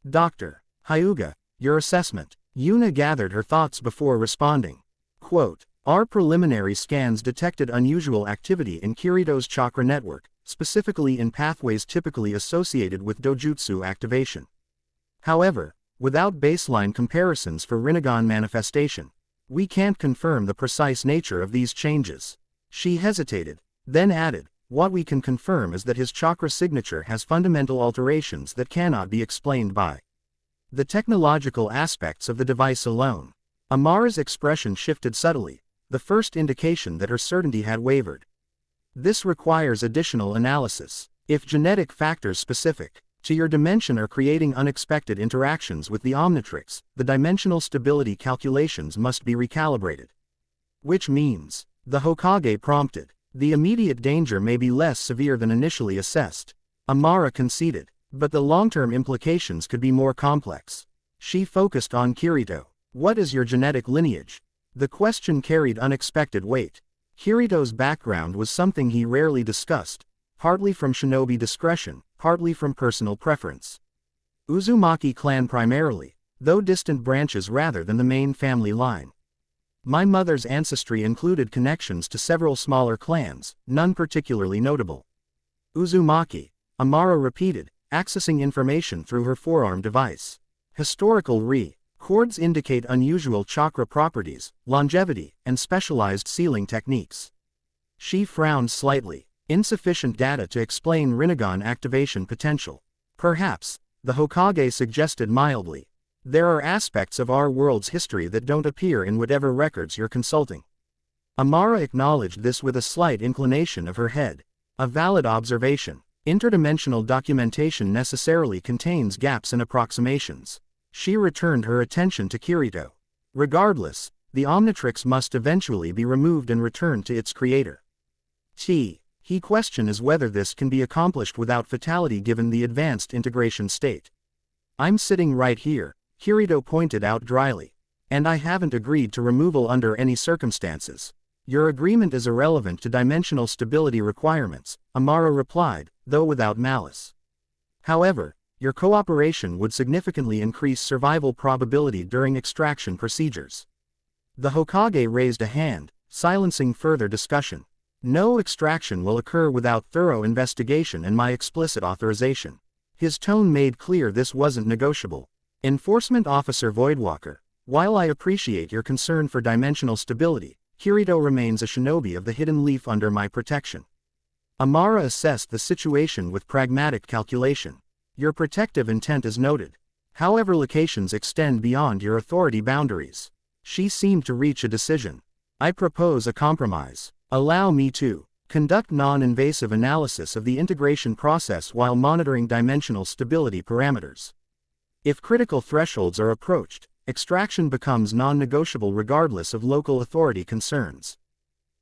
Dr. Hyuga, your assessment. Yuna gathered her thoughts before responding. Quote, our preliminary scans detected unusual activity in Kirito's chakra network, specifically in pathways typically associated with dojutsu activation. However, without baseline comparisons for Rinnegan manifestation, we can't confirm the precise nature of these changes. She hesitated, then added, what we can confirm is that his chakra signature has fundamental alterations that cannot be explained by the technological aspects of the device alone. Amara's expression shifted subtly, the first indication that her certainty had wavered. This requires additional analysis. If genetic factors specific to your dimension are creating unexpected interactions with the Omnitrix, the dimensional stability calculations must be recalibrated. Which means, the Hokage prompted, the immediate danger may be less severe than initially assessed. Amara conceded, but the long-term implications could be more complex. She focused on Kirito. What is your genetic lineage? The question carried unexpected weight. Kirito's background was something he rarely discussed, partly from shinobi discretion, partly from personal preference. Uzumaki clan primarily, though distant branches rather than the main family line. My mother's ancestry included connections to several smaller clans, none particularly notable. Uzumaki, Amara repeated, accessing information through her forearm device. Historical records indicate unusual chakra properties, longevity, and specialized sealing techniques. She frowned slightly. Insufficient data to explain Rinnegan activation potential. Perhaps, the Hokage suggested mildly. There are aspects of our world's history that don't appear in whatever records you're consulting. Amara acknowledged this with a slight inclination of her head. A valid observation. Interdimensional documentation necessarily contains gaps and approximations. She returned her attention to Kirito. Regardless, the Omnitrix must eventually be removed and returned to its creator. He question is whether this can be accomplished without fatality given the advanced integration state. I'm sitting right here, Kirito pointed out dryly. And I haven't agreed to removal under any circumstances. Your agreement is irrelevant to dimensional stability requirements, Amara replied, though without malice. However, your cooperation would significantly increase survival probability during extraction procedures. The Hokage raised a hand, silencing further discussion. No extraction will occur without thorough investigation and my explicit authorization. His tone made clear this wasn't negotiable. Enforcement Officer Voidwalker, while I appreciate your concern for dimensional stability, Kirito remains a shinobi of the Hidden Leaf under my protection. Amara assessed the situation with pragmatic calculation. Your protective intent is noted. However, locations extend beyond your authority boundaries. She seemed to reach a decision. I propose a compromise. Allow me to conduct non-invasive analysis of the integration process while monitoring dimensional stability parameters. If critical thresholds are approached, extraction becomes non-negotiable regardless of local authority concerns.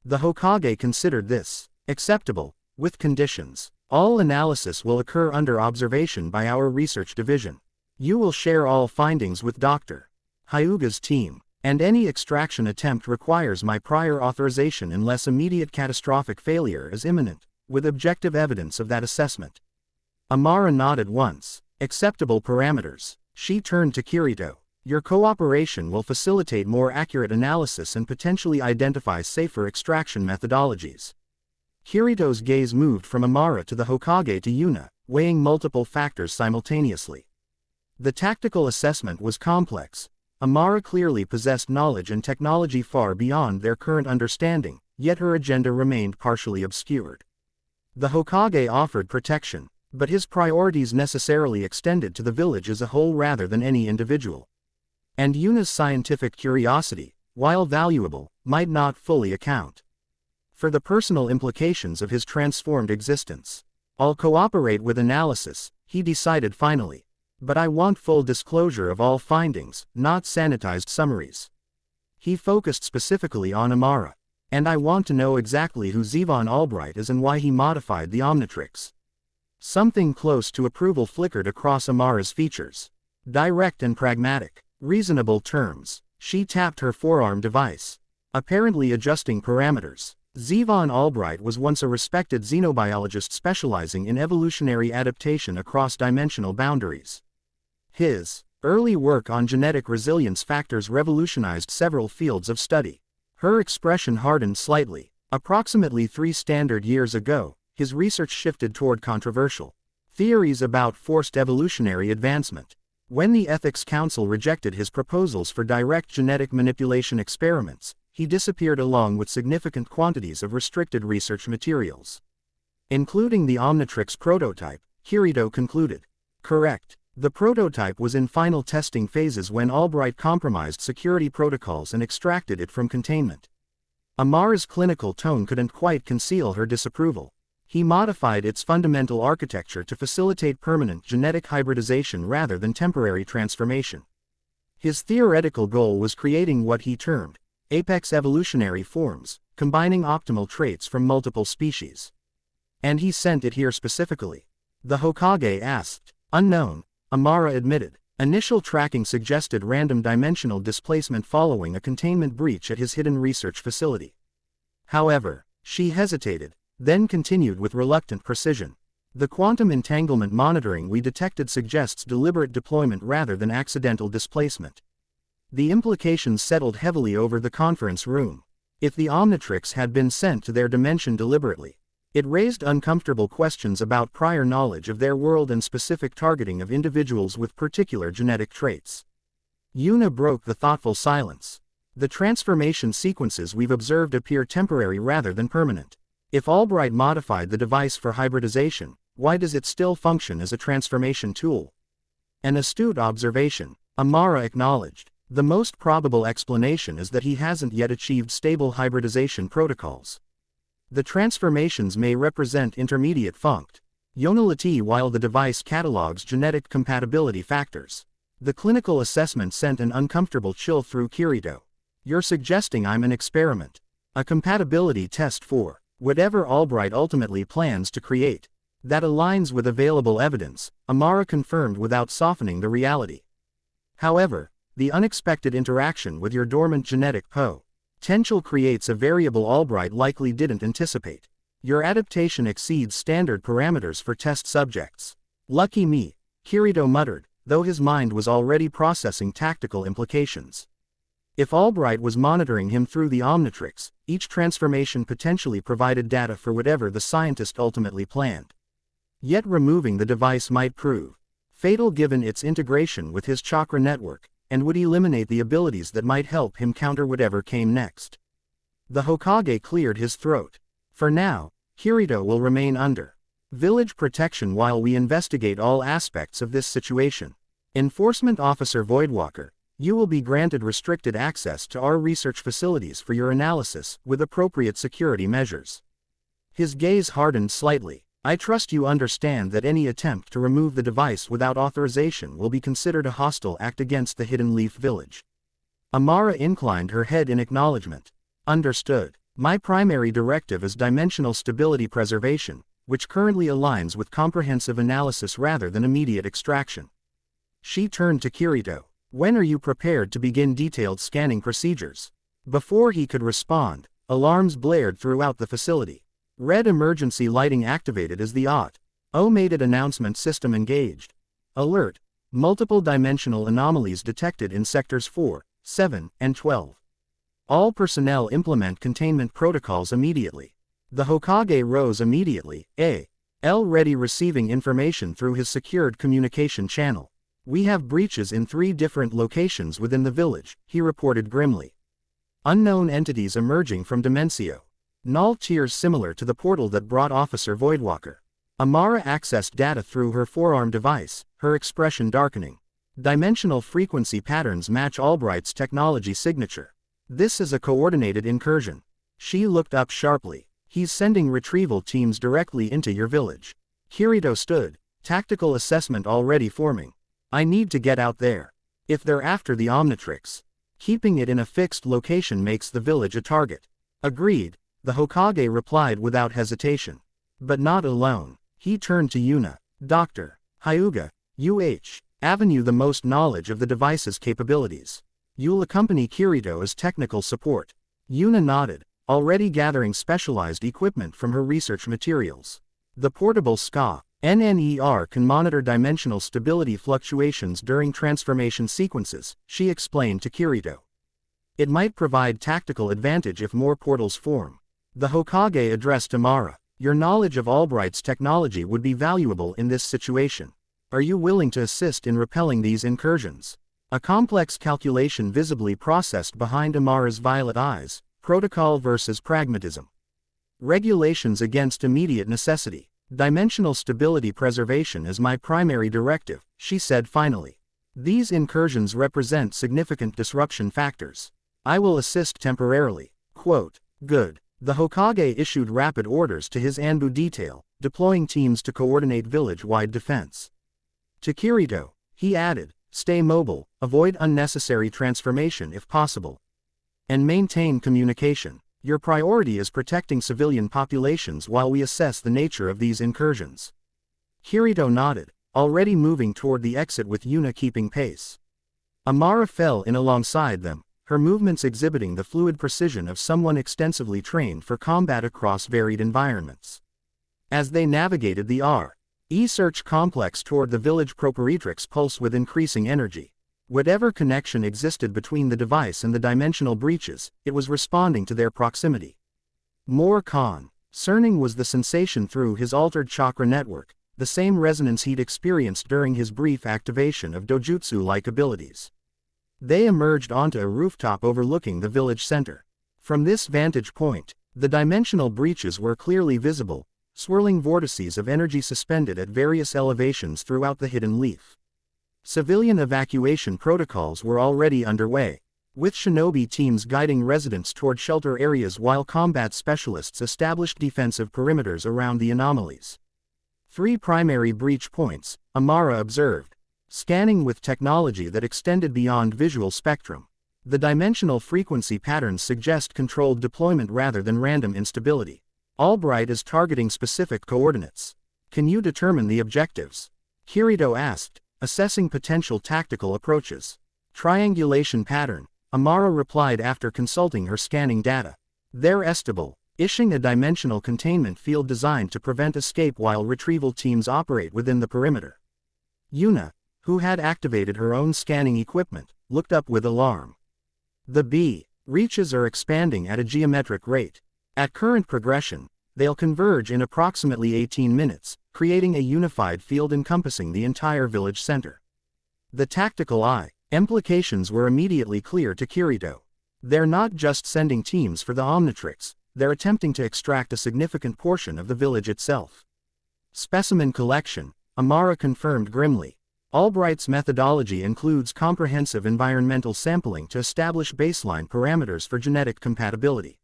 The Hokage considered this acceptable, with conditions. All analysis will occur under observation by our research division. You will share all findings with Dr. Hyuga's team. And any extraction attempt requires my prior authorization unless immediate catastrophic failure is imminent. with objective evidence of that assessment. Amara nodded once. Acceptable parameters. She turned to Kirito. Your cooperation will facilitate more accurate analysis and potentially identify safer extraction methodologies. Kirito's gaze moved from Amara to the Hokage to Yuna, weighing multiple factors simultaneously. The tactical assessment was complex. Amara clearly possessed knowledge and technology far beyond their current understanding, yet her agenda remained partially obscured. The Hokage offered protection, but his priorities necessarily extended to the village as a whole rather than any individual. And Yuna's scientific curiosity, while valuable, might not fully account for the personal implications of his transformed existence. I'll cooperate with analysis, he decided finally. But I want full disclosure of all findings, not sanitized summaries. He focused specifically on Amara. And I want to know exactly who Zevon Albright is and why he modified the Omnitrix. Something close to approval flickered across Amara's features. Direct and pragmatic. Reasonable terms. She tapped her forearm device, apparently adjusting parameters. Zevon Albright was once a respected xenobiologist specializing in evolutionary adaptation across dimensional boundaries. His early work on genetic resilience factors revolutionized several fields of study. Her expression hardened slightly. Approximately 3 standard years ago, his research shifted toward controversial theories about forced evolutionary advancement. When the Ethics Council rejected his proposals for direct genetic manipulation experiments, he disappeared along with significant quantities of restricted research materials, including the Omnitrix prototype, Kirito concluded. Correct. The prototype was in final testing phases when Albright compromised security protocols and extracted it from containment. Amara's clinical tone couldn't quite conceal her disapproval. He modified its fundamental architecture to facilitate permanent genetic hybridization rather than temporary transformation. His theoretical goal was creating what he termed apex evolutionary forms, combining optimal traits from multiple species. And he sent it here specifically. The Hokage asked. Unknown, Amara admitted. Initial tracking suggested random dimensional displacement following a containment breach at his hidden research facility. However, she hesitated, then continued with reluctant precision. The quantum entanglement monitoring we detected suggests deliberate deployment rather than accidental displacement. The implications settled heavily over the conference room. If the Omnitrix had been sent to their dimension deliberately, it raised uncomfortable questions about prior knowledge of their world and specific targeting of individuals with particular genetic traits. Yuna broke the thoughtful silence. The transformation sequences we've observed appear temporary rather than permanent. If Albright modified the device for hybridization, why does it still function as a transformation tool? An astute observation, Amara acknowledged. The most probable explanation is that he hasn't yet achieved stable hybridization protocols. The transformations may represent intermediate functionality while the device catalogs genetic compatibility factors. The clinical assessment sent an uncomfortable chill through Kirito. You're suggesting I'm an experiment. A compatibility test for whatever Albright ultimately plans to create. That aligns with available evidence, Amara confirmed without softening the reality. However, the unexpected interaction with your dormant genetic potential creates a variable Albright likely didn't anticipate. Your adaptation exceeds standard parameters for test subjects. Lucky me, Kirito muttered, though his mind was already processing tactical implications. If Albright was monitoring him through the Omnitrix, each transformation potentially provided data for whatever the scientist ultimately planned. Yet removing the device might prove fatal given its integration with his chakra network, and would eliminate the abilities that might help him counter whatever came next. The Hokage cleared his throat. For now, Kirito will remain under village protection while we investigate all aspects of this situation. Enforcement Officer Voidwalker, you will be granted restricted access to our research facilities for your analysis, with appropriate security measures. His gaze hardened slightly. I trust you understand that any attempt to remove the device without authorization will be considered a hostile act against the Hidden Leaf Village. Amara inclined her head in acknowledgement. Understood. My primary directive is dimensional stability preservation, which currently aligns with comprehensive analysis rather than immediate extraction. She turned to Kirito. When are you prepared to begin detailed scanning procedures? Before he could respond, alarms blared throughout the facility. Red emergency lighting activated as the automated announcement system engaged. Alert. Multiple dimensional anomalies detected in sectors 4, 7, and 12. All personnel implement containment protocols immediately. The Hokage rose immediately, already receiving information through his secured communication channel. We have breaches in 3 different locations within the village, he reported grimly. Unknown entities emerging from Dimensio. Null tiers similar to the portal that brought Officer Voidwalker. Amara accessed data through her forearm device, her expression darkening. Dimensional frequency patterns match Albright's technology signature. This is a coordinated incursion. She looked up sharply. He's sending retrieval teams directly into your village. Kirito stood, tactical assessment already forming. I need to get out there. If they're after the Omnitrix, keeping it in a fixed location makes the village a target. Agreed, the Hokage replied without hesitation. But not alone. He turned to Yuna. Dr. Hyuga, Avenue the most knowledge of the device's capabilities. You'll accompany Kirito as technical support. Yuna nodded, already gathering specialized equipment from her research materials. The portable NNER can monitor dimensional stability fluctuations during transformation sequences, she explained to Kirito. It might provide tactical advantage if more portals form. The Hokage addressed Amara. Your knowledge of Albright's technology would be valuable in this situation. Are you willing to assist in repelling these incursions? A complex calculation visibly processed behind Amara's violet eyes, protocol versus pragmatism. Regulations against immediate necessity. Dimensional stability preservation is my primary directive, she said finally. These incursions represent significant disruption factors. I will assist temporarily. Quote, good. The Hokage issued rapid orders to his Anbu detail, deploying teams to coordinate village-wide defense. To Kirito, he added, stay mobile, avoid unnecessary transformation if possible. And maintain communication. Your priority is protecting civilian populations while we assess the nature of these incursions. Kirito nodded, already moving toward the exit with Yuna keeping pace. Amara fell in alongside them, her movements exhibiting the fluid precision of someone extensively trained for combat across varied environments. As they navigated the R.E. complex toward the village, Primordial pulsed with increasing energy. Whatever connection existed between the device and the dimensional breaches, it was responding to their proximity. More concerning was the sensation through his altered chakra network, the same resonance he'd experienced during his brief activation of dojutsu-like abilities. They emerged onto a rooftop overlooking the village center. From this vantage point, the dimensional breaches were clearly visible, swirling vortices of energy suspended at various elevations throughout the hidden leaf. Civilian evacuation protocols were already underway, with shinobi teams guiding residents toward shelter areas while combat specialists established defensive perimeters around the anomalies. 3 primary breach points, Amara observed. Scanning with technology that extended beyond visual spectrum. The dimensional frequency patterns suggest controlled deployment rather than random instability. Albright is targeting specific coordinates. Can you determine the objectives? Kirito asked, assessing potential tactical approaches. Triangulation pattern, Amara replied after consulting her scanning data. They're estable, issuing a dimensional containment field designed to prevent escape while retrieval teams operate within the perimeter. Yuna, who had activated her own scanning equipment, looked up with alarm. The B-reaches are expanding at a geometric rate. At current progression, they'll converge in approximately 18 minutes, creating a unified field encompassing the entire village center. The tactical implications were immediately clear to Kirito. They're not just sending teams for the Omnitrix, they're attempting to extract a significant portion of the village itself. Specimen collection, Amara confirmed grimly. Albright's methodology includes comprehensive environmental sampling to establish baseline parameters for genetic compatibility.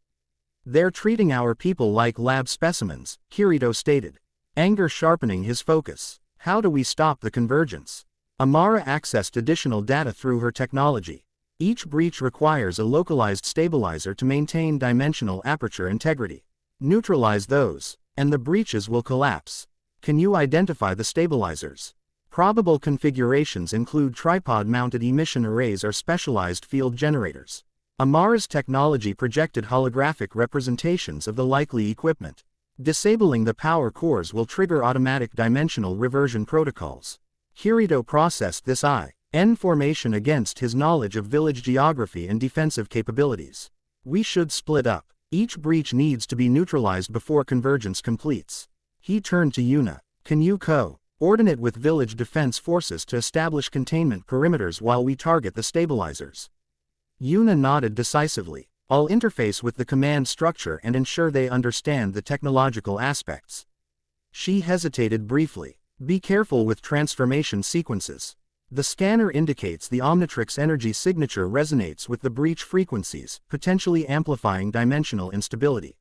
They're treating our people like lab specimens, Kirito stated, anger sharpening his focus. How do we stop the convergence? Amara accessed additional data through her technology. Each breach requires a localized stabilizer to maintain dimensional aperture integrity. Neutralize those, and the breaches will collapse. Can you identify the stabilizers? Probable configurations include tripod-mounted emission arrays or specialized field generators. Amara's technology projected holographic representations of the likely equipment. Disabling the power cores will trigger automatic dimensional reversion protocols. Kirito processed this I.N. formation against his knowledge of village geography and defensive capabilities. We should split up. Each breach needs to be neutralized before convergence completes. He turned to Yuna. Can you coordinate with village defense forces to establish containment perimeters while we target the stabilizers? Yuna nodded decisively. I'll interface with the command structure and ensure they understand the technological aspects. She hesitated briefly. Be careful with transformation sequences. The scanner indicates the Omnitrix energy signature resonates with the breach frequencies, potentially amplifying dimensional instability.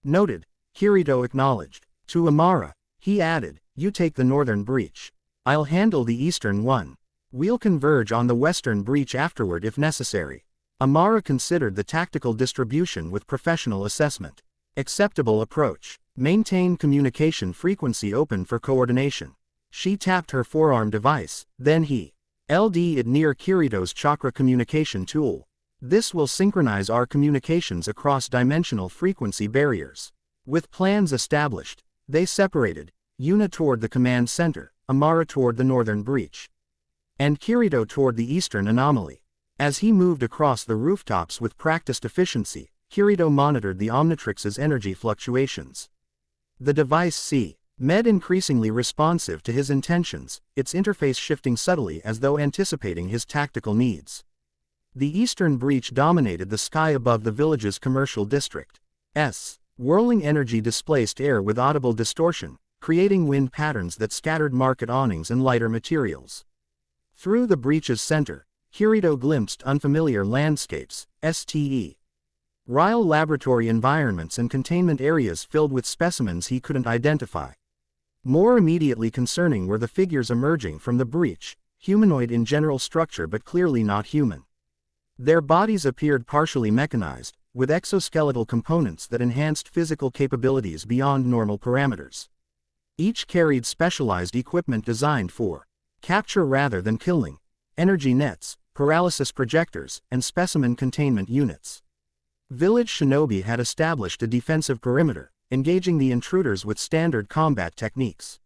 Noted, Kirito acknowledged. To Amara, he added, you take the northern breach. I'll handle the eastern one. We'll converge on the western breach afterward if necessary. Amara considered the tactical distribution with professional assessment. Acceptable approach. Maintain communication frequency open for coordination. She tapped her forearm device, then he LD'd near Kirito's chakra communication tool. This will synchronize our communications across dimensional frequency barriers. With plans established, they separated, Yuna toward the command center, Amara toward the northern breach, and Kirito toward the eastern anomaly. As he moved across the rooftops with practiced efficiency, Kirito monitored the Omnitrix's energy fluctuations. The device seemed increasingly responsive to his intentions, its interface shifting subtly as though anticipating his tactical needs. The eastern breach dominated the sky above the village's commercial district. Whirling energy displaced air with audible distortion, creating wind patterns that scattered market awnings and lighter materials. Through the breach's center, Kirito glimpsed unfamiliar landscapes, sterile laboratory environments and containment areas filled with specimens he couldn't identify. More immediately concerning were the figures emerging from the breach, humanoid in general structure but clearly not human. Their bodies appeared partially mechanized, with exoskeletal components that enhanced physical capabilities beyond normal parameters. Each carried specialized equipment designed for capture rather than killing, energy nets, paralysis projectors, and specimen containment units. Village Shinobi had established a defensive perimeter, engaging the intruders with standard combat techniques.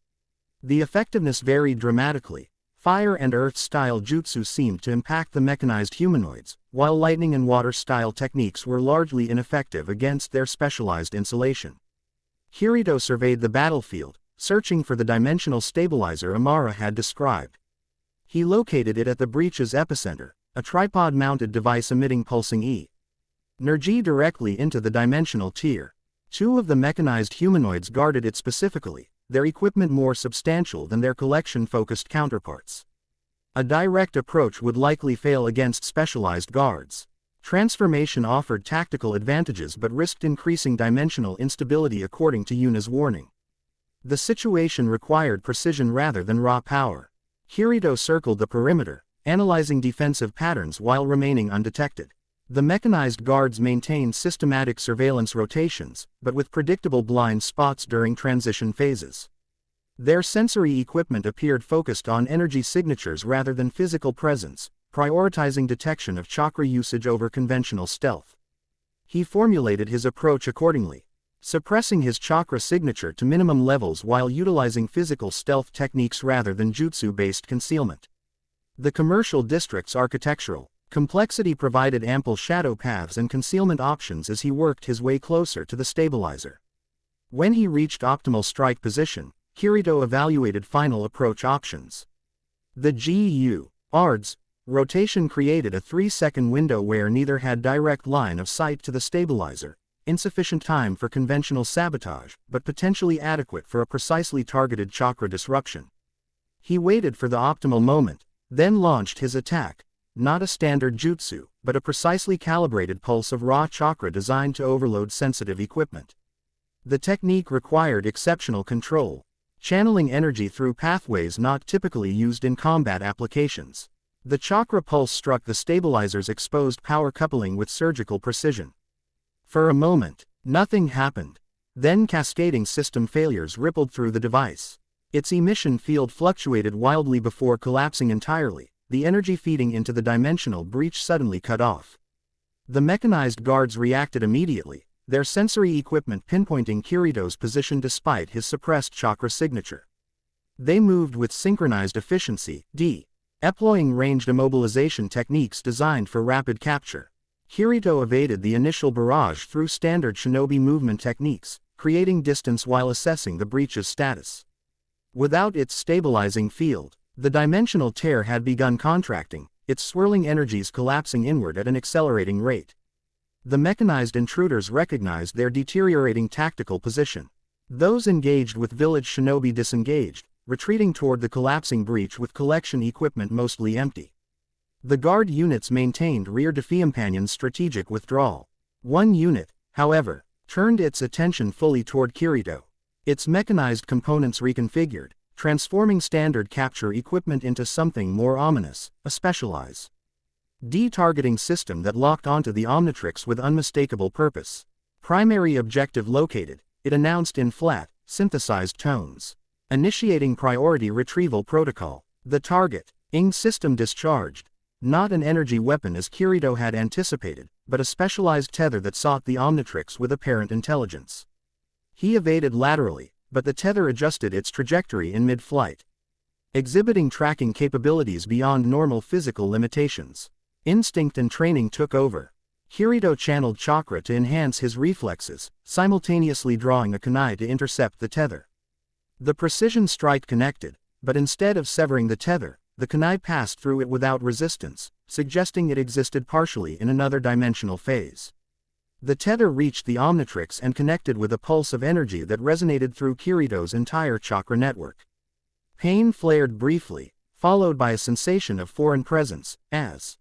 The effectiveness varied dramatically. Fire and earth-style jutsu seemed to impact the mechanized humanoids, while lightning and water-style techniques were largely ineffective against their specialized insulation. Kirito surveyed the battlefield, searching for the dimensional stabilizer Amara had described. He located it at the breach's epicenter, a tripod-mounted device emitting pulsing energy directly into the dimensional tier. Two of the mechanized humanoids guarded it specifically, their equipment more substantial than their collection-focused counterparts. A direct approach would likely fail against specialized guards. Transformation offered tactical advantages but risked increasing dimensional instability according to Yuna's warning. The situation required precision rather than raw power. Kirito circled the perimeter, analyzing defensive patterns while remaining undetected. The mechanized guards maintained systematic surveillance rotations, but with predictable blind spots during transition phases. Their sensory equipment appeared focused on energy signatures rather than physical presence, prioritizing detection of chakra usage over conventional stealth. He formulated his approach accordingly, suppressing his chakra signature to minimum levels while utilizing physical stealth techniques rather than jutsu-based concealment. The commercial district's architectural complexity provided ample shadow paths and concealment options as he worked his way closer to the stabilizer. When he reached optimal strike position, Kirito evaluated final approach options. The GUR's rotation created a 3-second window where neither had direct line of sight to the stabilizer, insufficient time for conventional sabotage, but potentially adequate for a precisely targeted chakra disruption. He waited for the optimal moment, then launched his attack, not a standard jutsu, but a precisely calibrated pulse of raw chakra designed to overload sensitive equipment. The technique required exceptional control, channeling energy through pathways not typically used in combat applications. The chakra pulse struck the stabilizer's exposed power coupling with surgical precision. For a moment, nothing happened. Then cascading system failures rippled through the device. Its emission field fluctuated wildly before collapsing entirely, the energy feeding into the dimensional breach suddenly cut off. The mechanized guards reacted immediately, their sensory equipment pinpointing Kirito's position despite his suppressed chakra signature. They moved with synchronized efficiency, employing ranged immobilization techniques designed for rapid capture. Kirito evaded the initial barrage through standard shinobi movement techniques, creating distance while assessing the breach's status. Without its stabilizing field, the dimensional tear had begun contracting, its swirling energies collapsing inward at an accelerating rate. The mechanized intruders recognized their deteriorating tactical position. Those engaged with village shinobi disengaged, retreating toward the collapsing breach with collection equipment mostly empty. The guard units maintained rear defense's strategic withdrawal. One unit, however, turned its attention fully toward Kirito. Its mechanized components reconfigured, transforming standard capture equipment into something more ominous, a specialized targeting system that locked onto the Omnitrix with unmistakable purpose. Primary objective located, it announced in flat, synthesized tones. Initiating priority retrieval protocol. The target, system discharged. Not an energy weapon as Kirito had anticipated, but a specialized tether that sought the Omnitrix with apparent intelligence. He evaded laterally, but the tether adjusted its trajectory in mid-flight, exhibiting tracking capabilities beyond normal physical limitations. Instinct and training took over. Kirito channeled chakra to enhance his reflexes, simultaneously drawing a kunai to intercept the tether. The precision strike connected, but instead of severing the tether, the kunai passed through it without resistance, suggesting it existed partially in another dimensional phase. The tether reached the Omnitrix and connected with a pulse of energy that resonated through Kirito's entire chakra network. Pain flared briefly, followed by a sensation of foreign presence, as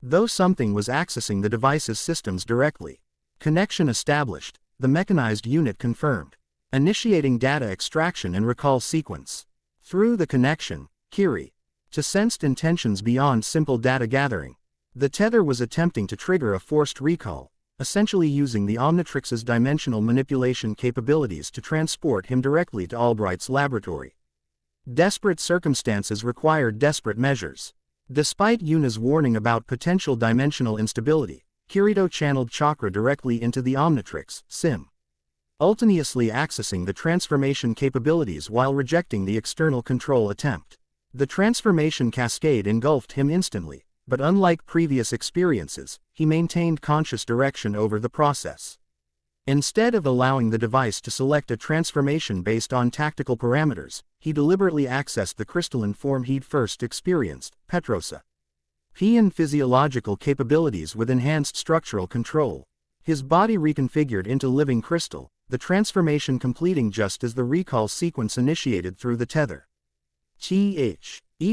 though something was accessing the device's systems directly. Connection established, the mechanized unit confirmed. Initiating data extraction and recall sequence. Through the connection, Kirito sensed intentions beyond simple data gathering. The tether was attempting to trigger a forced recall, essentially using the Omnitrix's dimensional manipulation capabilities to transport him directly to Albright's laboratory. Desperate circumstances required desperate measures. Despite Yuna's warning about potential dimensional instability, Kirito channeled chakra directly into the Omnitrix, simultaneously accessing the transformation capabilities while rejecting the external control attempt. The transformation cascade engulfed him instantly, but unlike previous experiences, he maintained conscious direction over the process. Instead of allowing the device to select a transformation based on tactical parameters, he deliberately accessed the crystalline form he'd first experienced, Petrosa. P&' physiological capabilities with enhanced structural control. His body reconfigured into living crystal, the transformation completing just as the recall sequence initiated through the tether.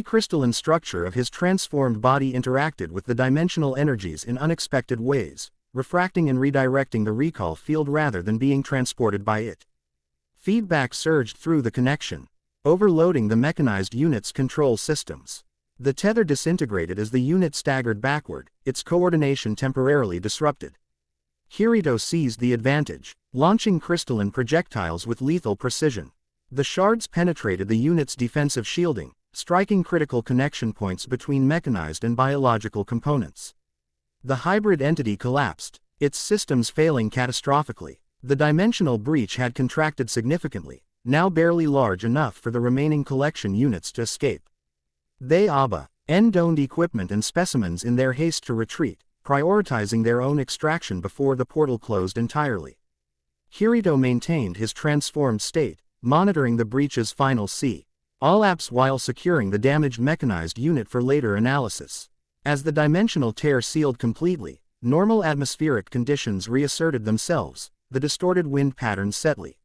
Crystalline structure of his transformed body interacted with the dimensional energies in unexpected ways, refracting and redirecting the recall field rather than being transported by it. Feedback surged through the connection, overloading the mechanized unit's control systems. The tether disintegrated as the unit staggered backward, its coordination temporarily disrupted. Kirito seized the advantage, launching crystalline projectiles with lethal precision. The shards penetrated the unit's defensive shielding, striking critical connection points between mechanized and biological components. The hybrid entity collapsed, its systems failing catastrophically. The dimensional breach had contracted significantly, now barely large enough for the remaining collection units to escape. They abandoned equipment and specimens in their haste to retreat, prioritizing their own extraction before the portal closed entirely. Kirito maintained his transformed state, monitoring the breach's final collapse while securing the damaged mechanized unit for later analysis. As the dimensional tear sealed completely, normal atmospheric conditions reasserted themselves, the distorted wind patterns settling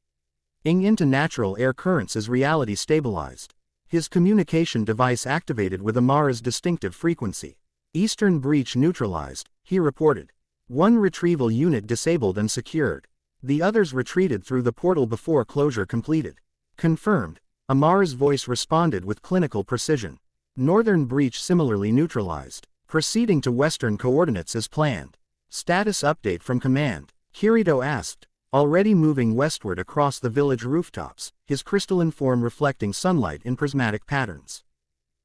into natural air currents as reality stabilized. His communication device activated with Amara's distinctive frequency. Eastern breach neutralized, he reported. One retrieval unit disabled and secured. The others retreated through the portal before closure completed. Confirmed, Amara's voice responded with clinical precision. Northern breach similarly neutralized, proceeding to western coordinates as planned. Status update from command, Kirito asked, already moving westward across the village rooftops, his crystalline form reflecting sunlight in prismatic patterns.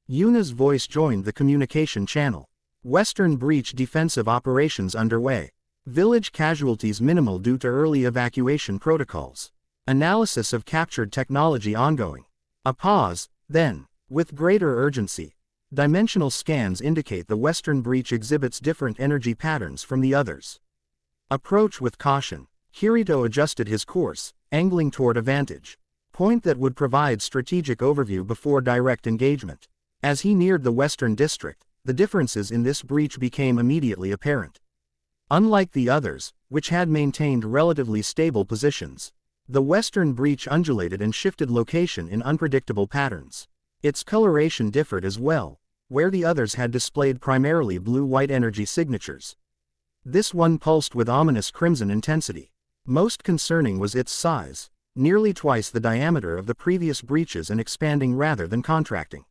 Yuna's voice joined the communication channel. Western breach defensive operations underway. Village casualties minimal due to early evacuation protocols. Analysis of captured technology ongoing. A pause, then, with greater urgency. Dimensional scans indicate the western breach exhibits different energy patterns from the others. Approach with caution. Kirito adjusted his course, angling toward a vantage point that would provide strategic overview before direct engagement. As he neared the western district, the differences in this breach became immediately apparent. Unlike the others, which had maintained relatively stable positions, the western breach undulated and shifted location in unpredictable patterns. Its coloration differed as well, where the others had displayed primarily blue-white energy signatures. This one pulsed with ominous crimson intensity. Most concerning was its size, nearly twice the diameter of the previous breaches and expanding rather than contracting.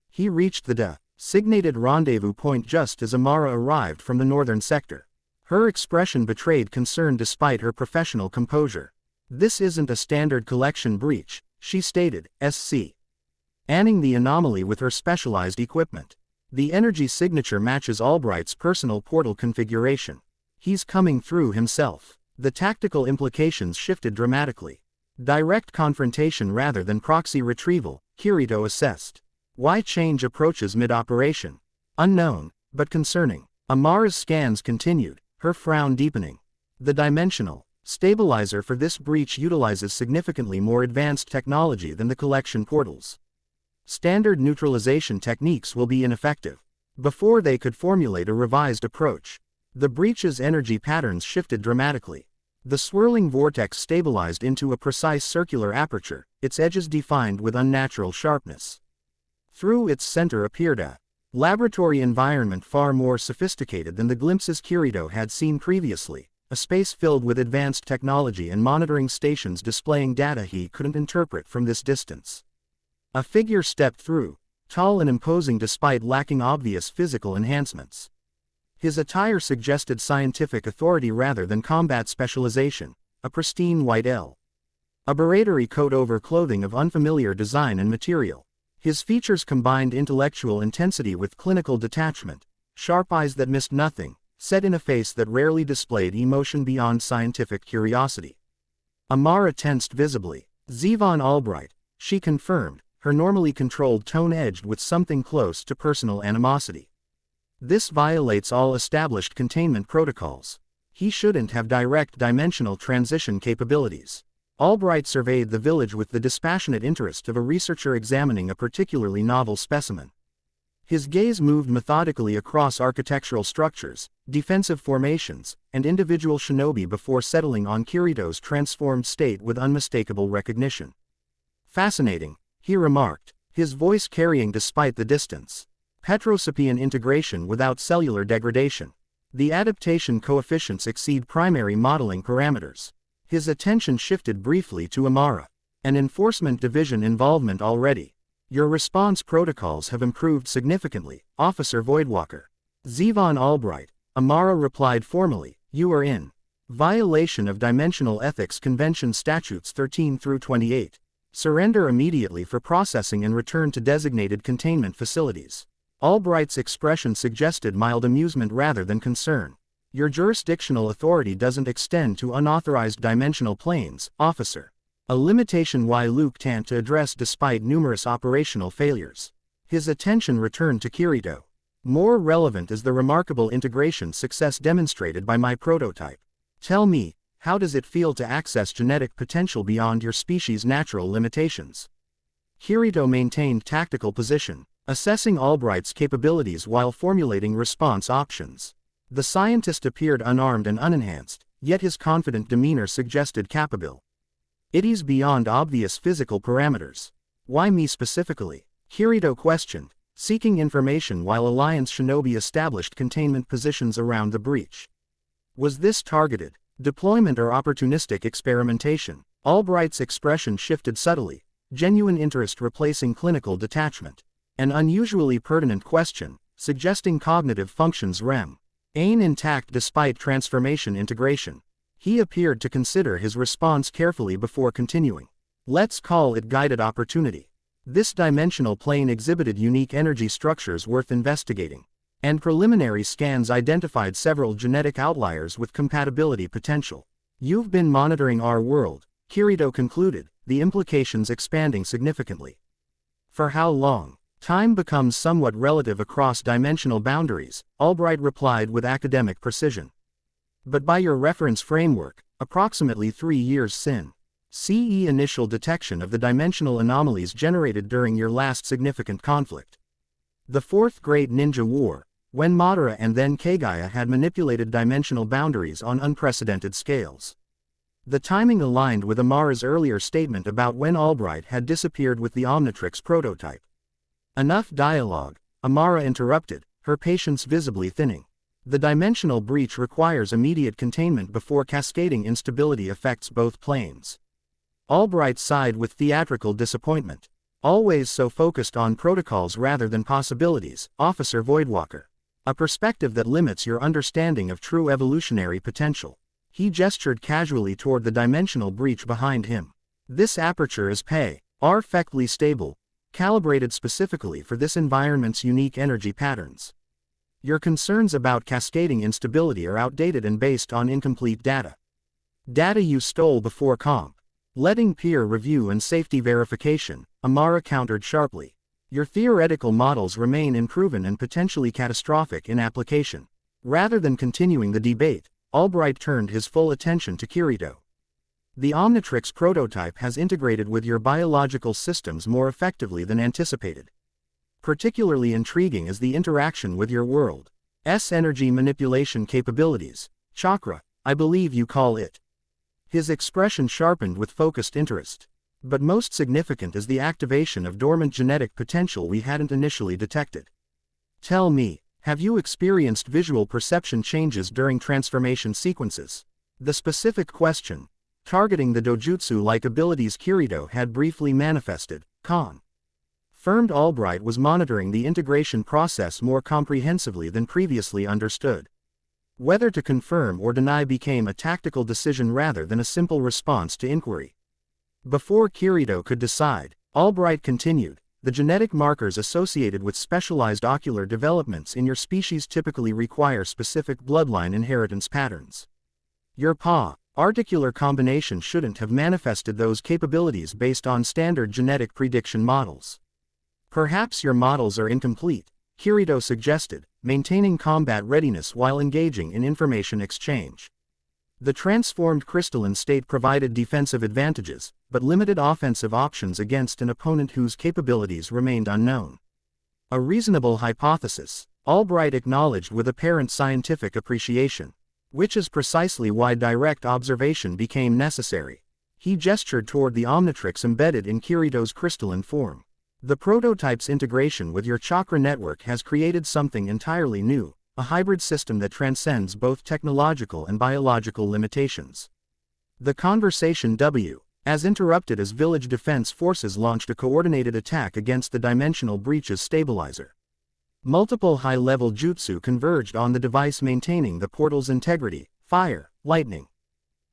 He reached the designated rendezvous point just as Amara arrived from the northern sector. Her expression betrayed concern despite her professional composure. "This isn't a standard collection breach," she stated, scanning the anomaly with her specialized equipment. "The energy signature matches Albright's personal portal configuration. He's coming through himself." The tactical implications shifted dramatically. Direct confrontation rather than proxy retrieval, Kirito assessed. Why change approaches mid-operation? Unknown, but concerning. Amara's scans continued, her frown deepening. The dimensional stabilizer for this breach utilizes significantly more advanced technology than the collection portals. Standard neutralization techniques will be ineffective. Before they could formulate a revised approach, the breach's energy patterns shifted dramatically. The swirling vortex stabilized into a precise circular aperture, its edges defined with unnatural sharpness. Through its center appeared a laboratory environment far more sophisticated than the glimpses Kirito had seen previously, a space filled with advanced technology and monitoring stations displaying data he couldn't interpret from this distance. A figure stepped through, tall and imposing despite lacking obvious physical enhancements. His attire suggested scientific authority rather than combat specialization, a pristine white laboratory coat over clothing of unfamiliar design and material. His features combined intellectual intensity with clinical detachment, sharp eyes that missed nothing, set in a face that rarely displayed emotion beyond scientific curiosity. Amara tensed visibly. "Zevon Albright," she confirmed, her normally controlled tone edged with something close to personal animosity. "This violates all established containment protocols. He shouldn't have direct dimensional transition capabilities." Albright surveyed the village with the dispassionate interest of a researcher examining a particularly novel specimen. His gaze moved methodically across architectural structures, defensive formations, and individual shinobi before settling on Kirito's transformed state with unmistakable recognition. "Fascinating," he remarked, his voice carrying despite the distance. "Petrosapian integration without cellular degradation. The adaptation coefficients exceed primary modeling parameters." His attention shifted briefly to Amara. "An enforcement division involvement already. Your response protocols have improved significantly, Officer Voidwalker." "Zevon Albright," Amara replied formally, "you are in violation of Dimensional Ethics Convention Statutes 13 through 28. Surrender immediately for processing and return to designated containment facilities." Albright's expression suggested mild amusement rather than concern. "Your jurisdictional authority doesn't extend to unauthorized dimensional planes, officer. A limitation Luke can't address despite numerous operational failures." His attention returned to Kirito. "More relevant is the remarkable integration success demonstrated by my prototype. Tell me, how does it feel to access genetic potential beyond your species' natural limitations?" Kirito maintained tactical position, assessing Albright's capabilities while formulating response options. The scientist appeared unarmed and unenhanced, yet his confident demeanor suggested capabilities beyond obvious physical parameters. "Why me specifically?" Kirito questioned, seeking information while Alliance Shinobi established containment positions around the breach. Was this targeted deployment or opportunistic experimentation? Albright's expression shifted subtly, genuine interest replacing clinical detachment. An unusually pertinent question, suggesting cognitive functions remain intact despite transformation integration. He appeared to consider his response carefully before continuing. "Let's call it guided opportunity. This dimensional plane exhibited unique energy structures worth investigating. and preliminary scans identified several genetic outliers with compatibility potential. You've been monitoring our world, Kirito concluded, the implications expanding significantly. For how long? Time becomes somewhat relative across dimensional boundaries, Albright replied with academic precision. But by your reference framework, approximately 3 years since CE initial detection of the dimensional anomalies generated during your last significant conflict. The Fourth Great Ninja War, when Madara and then Kagaya had manipulated dimensional boundaries on unprecedented scales. The timing aligned with Amara's earlier statement about when Albright had disappeared with the Omnitrix prototype. Enough dialogue, Amara interrupted, her patience visibly thinning. The dimensional breach requires immediate containment before cascading instability affects both planes. Albright sighed with theatrical disappointment. Always so focused on protocols rather than possibilities, Officer Voidwalker. A perspective that limits your understanding of true evolutionary potential. He gestured casually toward the dimensional breach behind him. This aperture is perfectly stable, calibrated specifically for this environment's unique energy patterns. Your concerns about cascading instability are outdated and based on incomplete data. Data you stole before comp. Letting peer review and safety verification, Amara countered sharply. Your theoretical models remain unproven and potentially catastrophic in application. Rather than continuing the debate, Albright turned his full attention to Kirito. The Omnitrix prototype has integrated with your biological systems more effectively than anticipated. Particularly intriguing is the interaction with your world's energy manipulation capabilities, chakra, I believe you call it. His expression sharpened with focused interest. But most significant is the activation of dormant genetic potential we hadn't initially detected. Tell me, have you experienced visual perception changes during transformation sequences? The specific question, targeting the dojutsu-like abilities Kirito had briefly manifested, confirmed Albright was monitoring the integration process more comprehensively than previously understood. Whether to confirm or deny became a tactical decision rather than a simple response to inquiry. Before Kirito could decide, Albright continued, the genetic markers associated with specialized ocular developments in your species typically require specific bloodline inheritance patterns. Your articular combination shouldn't have manifested those capabilities based on standard genetic prediction models. Perhaps your models are incomplete, Kirito suggested, maintaining combat readiness while engaging in information exchange. The transformed crystalline state provided defensive advantages, but limited offensive options against an opponent whose capabilities remained unknown. A reasonable hypothesis, Albright acknowledged with apparent scientific appreciation. Which is precisely why direct observation became necessary. He gestured toward the Omnitrix embedded in Kirito's crystalline form. The prototype's integration with your chakra network has created something entirely new, a hybrid system that transcends both technological and biological limitations. The conversation as interrupted as village defense forces launched a coordinated attack against the dimensional breach's stabilizer. Multiple high-level jutsu converged on the device maintaining the portal's integrity, fire, lightning,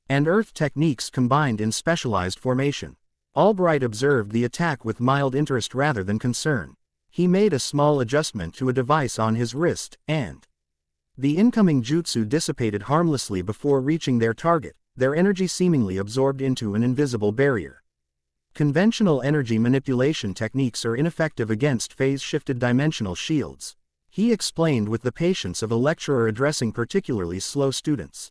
and earth techniques combined in specialized formation. Albright observed the attack with mild interest rather than concern. He made a small adjustment to a device on his wrist, and the incoming jutsu dissipated harmlessly before reaching their target, their energy seemingly absorbed into an invisible barrier. Conventional energy manipulation techniques are ineffective against phase-shifted dimensional shields, he explained with the patience of a lecturer addressing particularly slow students.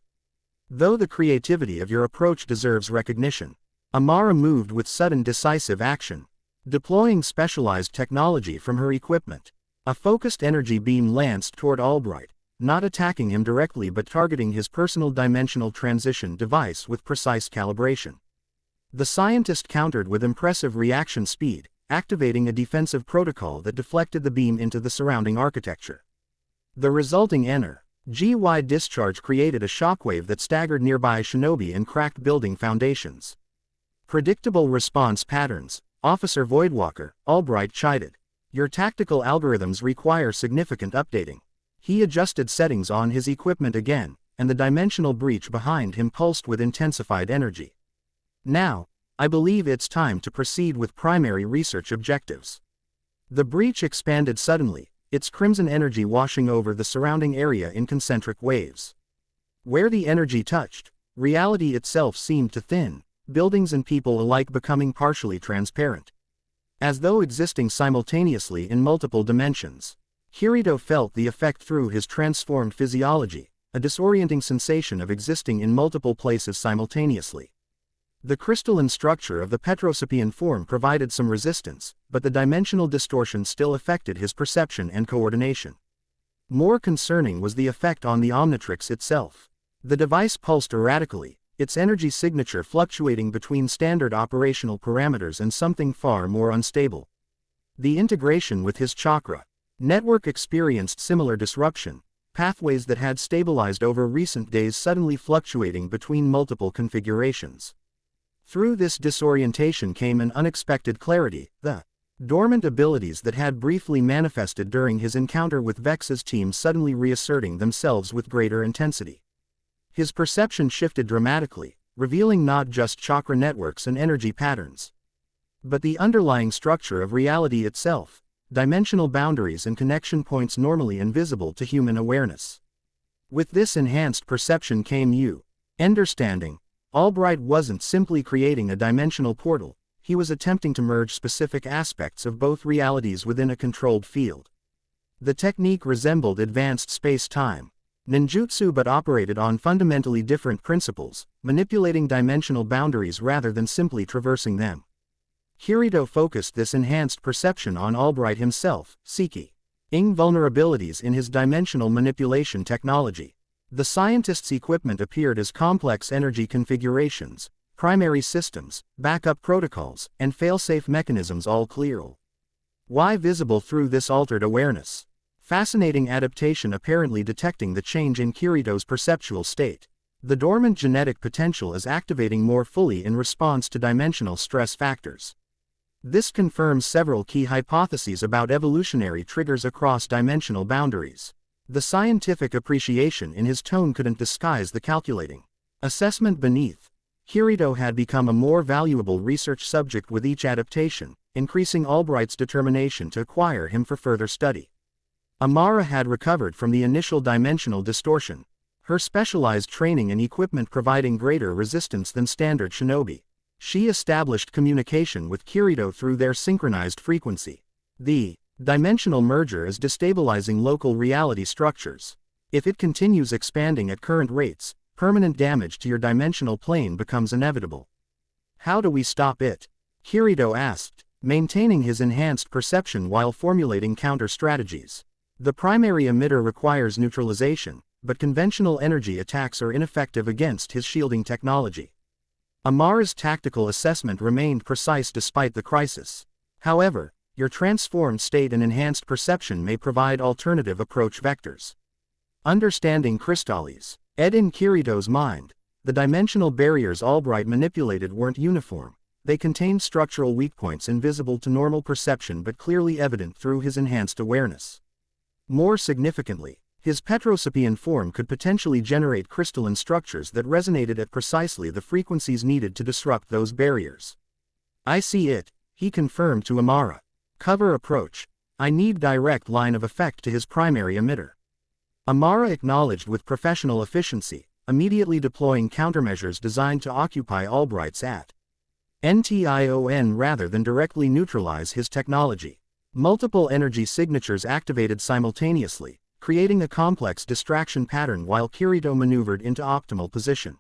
Though the creativity of your approach deserves recognition, Amara moved with sudden decisive action, deploying specialized technology from her equipment. A focused energy beam lanced toward Albright, not attacking him directly but targeting his personal dimensional transition device with precise calibration. The scientist countered with impressive reaction speed, activating a defensive protocol that deflected the beam into the surrounding architecture. The resulting energy-wide discharge created a shockwave that staggered nearby shinobi and cracked building foundations. Predictable response patterns, Officer Voidwalker, Albright chided. Your tactical algorithms require significant updating. He adjusted settings on his equipment again, and the dimensional breach behind him pulsed with intensified energy. Now, I believe it's time to proceed with primary research objectives. The breach expanded suddenly, its crimson energy washing over the surrounding area in concentric waves. Where the energy touched, reality itself seemed to thin, buildings and people alike becoming partially transparent, as though existing simultaneously in multiple dimensions. Kirito felt the effect through his transformed physiology, a disorienting sensation of existing in multiple places simultaneously. The crystalline structure of the Petrosapian form provided some resistance, but the dimensional distortion still affected his perception and coordination. More concerning was the effect on the Omnitrix itself. The device pulsed erratically, its energy signature fluctuating between standard operational parameters and something far more unstable. The integration with his chakra network experienced similar disruption, pathways that had stabilized over recent days suddenly fluctuating between multiple configurations. Through this disorientation came an unexpected clarity, the dormant abilities that had briefly manifested during his encounter with Vex's team suddenly reasserting themselves with greater intensity. His perception shifted dramatically, revealing not just chakra networks and energy patterns, but the underlying structure of reality itself, dimensional boundaries and connection points normally invisible to human awareness. With this enhanced perception came understanding. Albright wasn't simply creating a dimensional portal, he was attempting to merge specific aspects of both realities within a controlled field. The technique resembled advanced space-time ninjutsu but operated on fundamentally different principles, manipulating dimensional boundaries rather than simply traversing them. Kirito focused this enhanced perception on Albright himself, seeking vulnerabilities in his dimensional manipulation technology. The scientist's equipment appeared as complex energy configurations, primary systems, backup protocols, and fail-safe mechanisms all clear. Why visible through this altered awareness? Fascinating adaptation apparently detecting the change in Kirito's perceptual state. The dormant genetic potential is activating more fully in response to dimensional stress factors. This confirms several key hypotheses about evolutionary triggers across dimensional boundaries. The scientific appreciation in his tone couldn't disguise the calculating assessment beneath. Kirito had become a more valuable research subject with each adaptation, increasing Albright's determination to acquire him for further study. Amara had recovered from the initial dimensional distortion, her specialized training and equipment providing greater resistance than standard shinobi. She established communication with Kirito through their synchronized frequency. The dimensional merger is destabilizing local reality structures. If it continues expanding at current rates, permanent damage to your dimensional plane becomes inevitable. How do we stop it? Kirito asked, maintaining his enhanced perception while formulating counter-strategies. The primary emitter requires neutralization, but conventional energy attacks are ineffective against his shielding technology. Amara's tactical assessment remained precise despite the crisis. However, your transformed state and enhanced perception may provide alternative approach vectors. Understanding crystallis. In Kirito's mind, the dimensional barriers Albright manipulated weren't uniform. They contained structural weak points invisible to normal perception but clearly evident through his enhanced awareness. More significantly, his Petrosapian form could potentially generate crystalline structures that resonated at precisely the frequencies needed to disrupt those barriers. I see it, he confirmed to Amara. Cover approach. I need direct line of effect to his primary emitter. Amara acknowledged with professional efficiency, immediately deploying countermeasures designed to occupy Albright's NTION rather than directly neutralize his technology. Multiple energy signatures activated simultaneously, creating a complex distraction pattern while Kirito maneuvered into optimal position.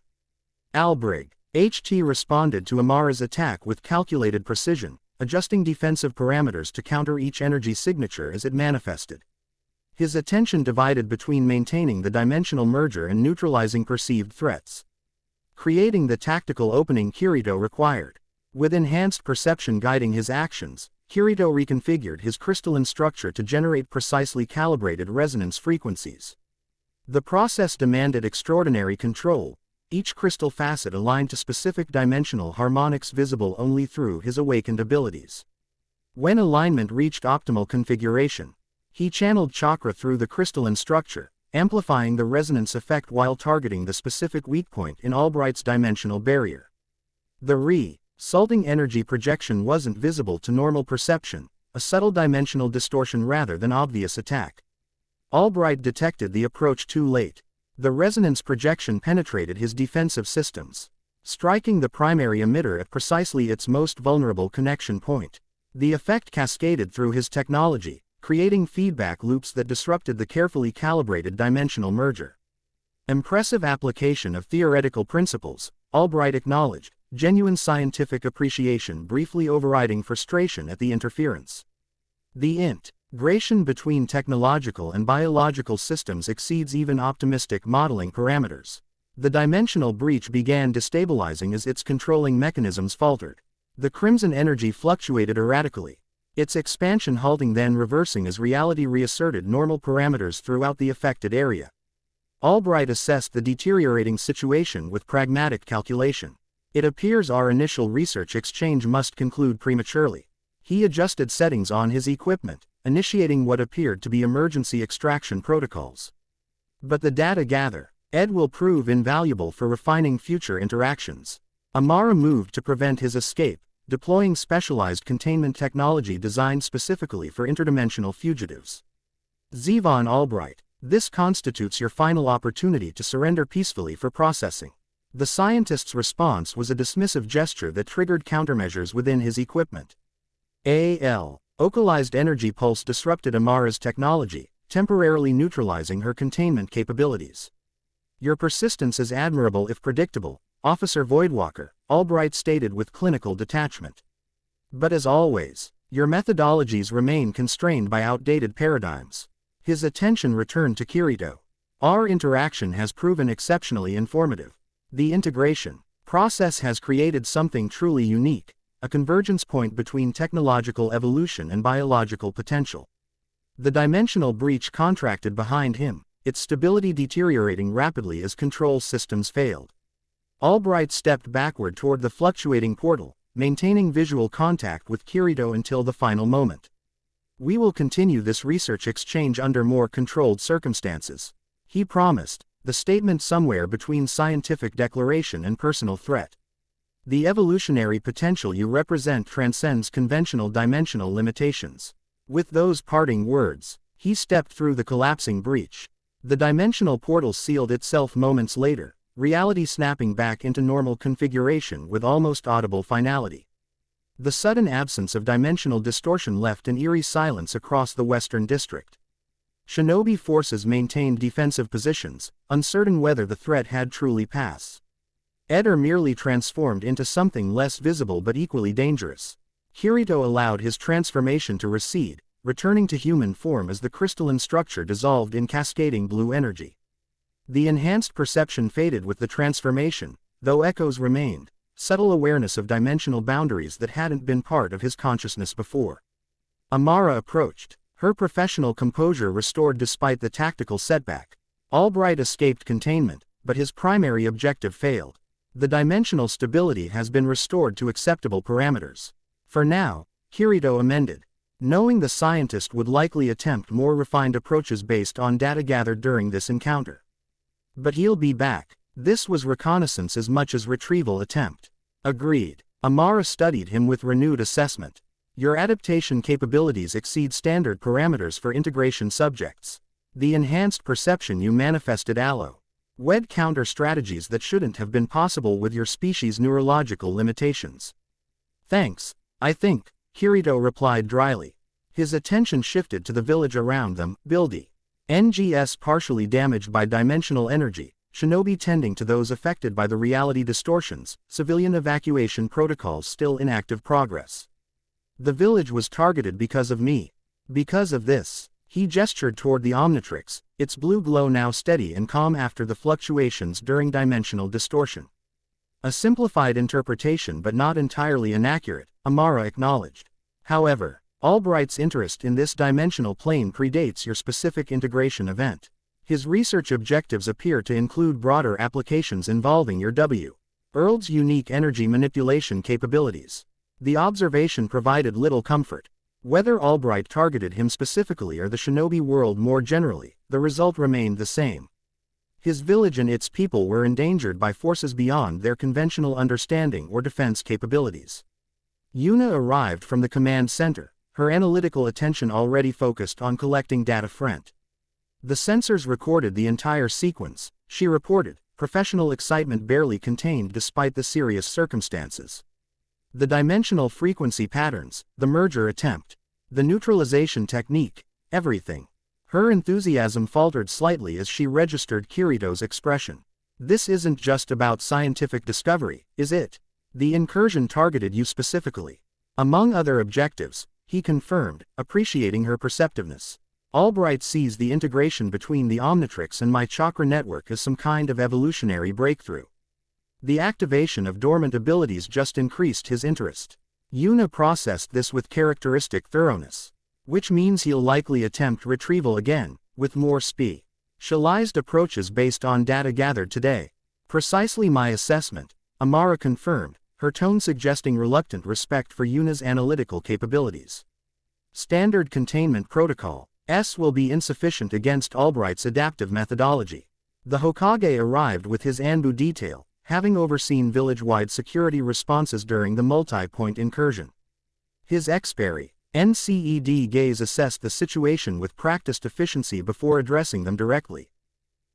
Albrig. HT responded to Amara's attack with calculated precision, adjusting defensive parameters to counter each energy signature as it manifested. His attention divided between maintaining the dimensional merger and neutralizing perceived threats, creating the tactical opening Kirito required. With enhanced perception guiding his actions, Kirito reconfigured his crystalline structure to generate precisely calibrated resonance frequencies. The process demanded extraordinary control, each crystal facet aligned to specific dimensional harmonics visible only through his awakened abilities. When alignment reached optimal configuration, he channeled chakra through the crystalline structure, amplifying the resonance effect while targeting the specific weak point in Albright's dimensional barrier. The resulting energy projection wasn't visible to normal perception, a subtle dimensional distortion rather than obvious attack. Albright detected the approach too late. The resonance projection penetrated his defensive systems, striking the primary emitter at precisely its most vulnerable connection point. The effect cascaded through his technology, creating feedback loops that disrupted the carefully calibrated dimensional merger. Impressive application of theoretical principles, Albright acknowledged, genuine scientific appreciation briefly overriding frustration at the interference. The integration between technological and biological systems exceeds even optimistic modeling parameters. The dimensional breach began destabilizing as its controlling mechanisms faltered. The crimson energy fluctuated erratically, its expansion halting then reversing as reality reasserted normal parameters throughout the affected area. Albright assessed the deteriorating situation with pragmatic calculation. It appears our initial research exchange must conclude prematurely. He adjusted settings on his equipment, initiating what appeared to be emergency extraction protocols. But the data gathered will prove invaluable for refining future interactions. Amara moved to prevent his escape, deploying specialized containment technology designed specifically for interdimensional fugitives. Zevon Albright, this constitutes your final opportunity to surrender peacefully for processing. The scientist's response was a dismissive gesture that triggered countermeasures within his equipment. Localized energy pulse disrupted Amara's technology, temporarily neutralizing her containment capabilities. Your persistence is admirable if predictable, Officer Voidwalker, Albright stated with clinical detachment. But as always, your methodologies remain constrained by outdated paradigms. His attention returned to Kirito. Our interaction has proven exceptionally informative. The integration process has created something truly unique, a convergence point between technological evolution and biological potential. The dimensional breach contracted behind him, its stability deteriorating rapidly as control systems failed. Albright stepped backward toward the fluctuating portal, maintaining visual contact with Kirito until the final moment. We will continue this research exchange under more controlled circumstances, he promised, the statement somewhere between scientific declaration and personal threat. The evolutionary potential you represent transcends conventional dimensional limitations. With those parting words, he stepped through the collapsing breach. The dimensional portal sealed itself moments later, reality snapping back into normal configuration with almost audible finality. The sudden absence of dimensional distortion left an eerie silence across the Western District. Shinobi forces maintained defensive positions, uncertain whether the threat had truly passed. Or merely transformed into something less visible but equally dangerous. Kirito allowed his transformation to recede, returning to human form as the crystalline structure dissolved in cascading blue energy. The enhanced perception faded with the transformation, though echoes remained, subtle awareness of dimensional boundaries that hadn't been part of his consciousness before. Amara approached, her professional composure restored despite the tactical setback. Albright escaped containment, but his primary objective failed. The dimensional stability has been restored to acceptable parameters. For now, Kirito amended, knowing the scientist would likely attempt more refined approaches based on data gathered during this encounter. But he'll be back. This was reconnaissance as much as retrieval attempt. Agreed. Amara studied him with renewed assessment. Your adaptation capabilities exceed standard parameters for integration subjects. The enhanced perception you manifested wed counter strategies that shouldn't have been possible with your species' neurological limitations. Thanks, I think, Kirito replied dryly. His attention shifted to the village around them, Bildi. NGS partially damaged by dimensional energy, Shinobi tending to those affected by the reality distortions, civilian evacuation protocols still in active progress. The village was targeted because of me. Because of this. He gestured toward the Omnitrix, its blue glow now steady and calm after the fluctuations during dimensional distortion. A simplified interpretation but not entirely inaccurate, Amara acknowledged. However, Albright's interest in this dimensional plane predates your specific integration event. His research objectives appear to include broader applications involving your Earld's unique energy manipulation capabilities. The observation provided little comfort. Whether Albright targeted him specifically or the Shinobi world more generally, the result remained the same. His village and its people were endangered by forces beyond their conventional understanding or defense capabilities. Yuna arrived from the command center, her analytical attention already focused on collecting data. The sensors recorded the entire sequence, she reported, professional excitement barely contained despite the serious circumstances. The dimensional frequency patterns, the merger attempt, the neutralization technique, everything. Her enthusiasm faltered slightly as she registered Kirito's expression. This isn't just about scientific discovery, is it? The incursion targeted you specifically. Among other objectives, he confirmed, appreciating her perceptiveness. Albright sees the integration between the Omnitrix and my chakra network as some kind of evolutionary breakthrough. The activation of dormant abilities just increased his interest. Yuna processed this with characteristic thoroughness. Which means he'll likely attempt retrieval again, with more specialized approaches based on data gathered today. Precisely my assessment, Amara confirmed, her tone suggesting reluctant respect for Yuna's analytical capabilities. Standard containment protocol S will be insufficient against Albright's adaptive methodology. The Hokage arrived with his Anbu detail, having overseen village-wide security responses during the multi-point incursion. His ex-Perry, NCED Gaze assessed the situation with practiced efficiency before addressing them directly.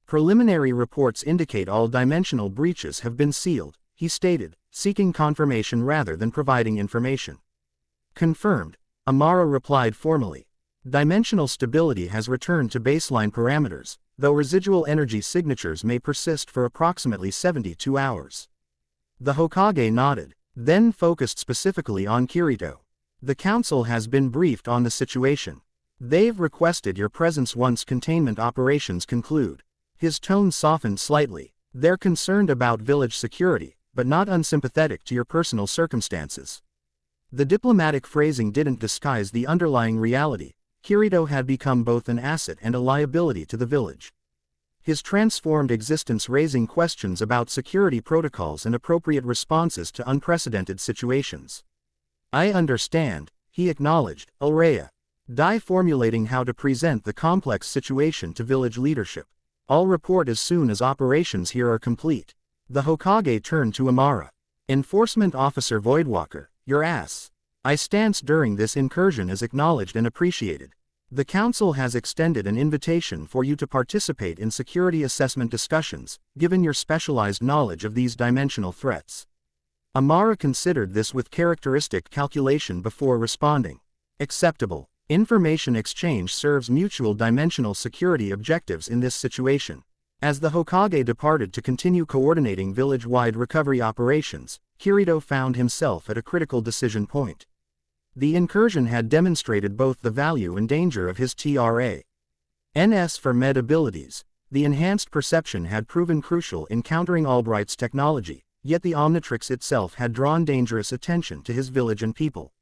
Preliminary reports indicate all dimensional breaches have been sealed, he stated, seeking confirmation rather than providing information. Confirmed, Amara replied formally. Dimensional stability has returned to baseline parameters, though residual energy signatures may persist for approximately 72 hours. The Hokage nodded, then focused specifically on Kirito. The council has been briefed on the situation. They've requested your presence once containment operations conclude. His tone softened slightly. They're concerned about village security, but not unsympathetic to your personal circumstances. The diplomatic phrasing didn't disguise the underlying reality. Kirito had become both an asset and a liability to the village. His transformed existence raising questions about security protocols and appropriate responses to unprecedented situations. I understand, he acknowledged, Ulrea. Formulating how to present the complex situation to village leadership. I'll report as soon as operations here are complete. The Hokage turned to Amara. Enforcement Officer Voidwalker, your ass. I stance during this incursion is acknowledged and appreciated. The Council has extended an invitation for you to participate in security assessment discussions, given your specialized knowledge of these dimensional threats. Amara considered this with characteristic calculation before responding. Acceptable. Information exchange serves mutual dimensional security objectives in this situation. As the Hokage departed to continue coordinating village-wide recovery operations, Kirito found himself at a critical decision point. The incursion had demonstrated both the value and danger of his TRA. NS for med abilities. The enhanced perception had proven crucial in countering Albright's technology, yet the Omnitrix itself had drawn dangerous attention to his village and people.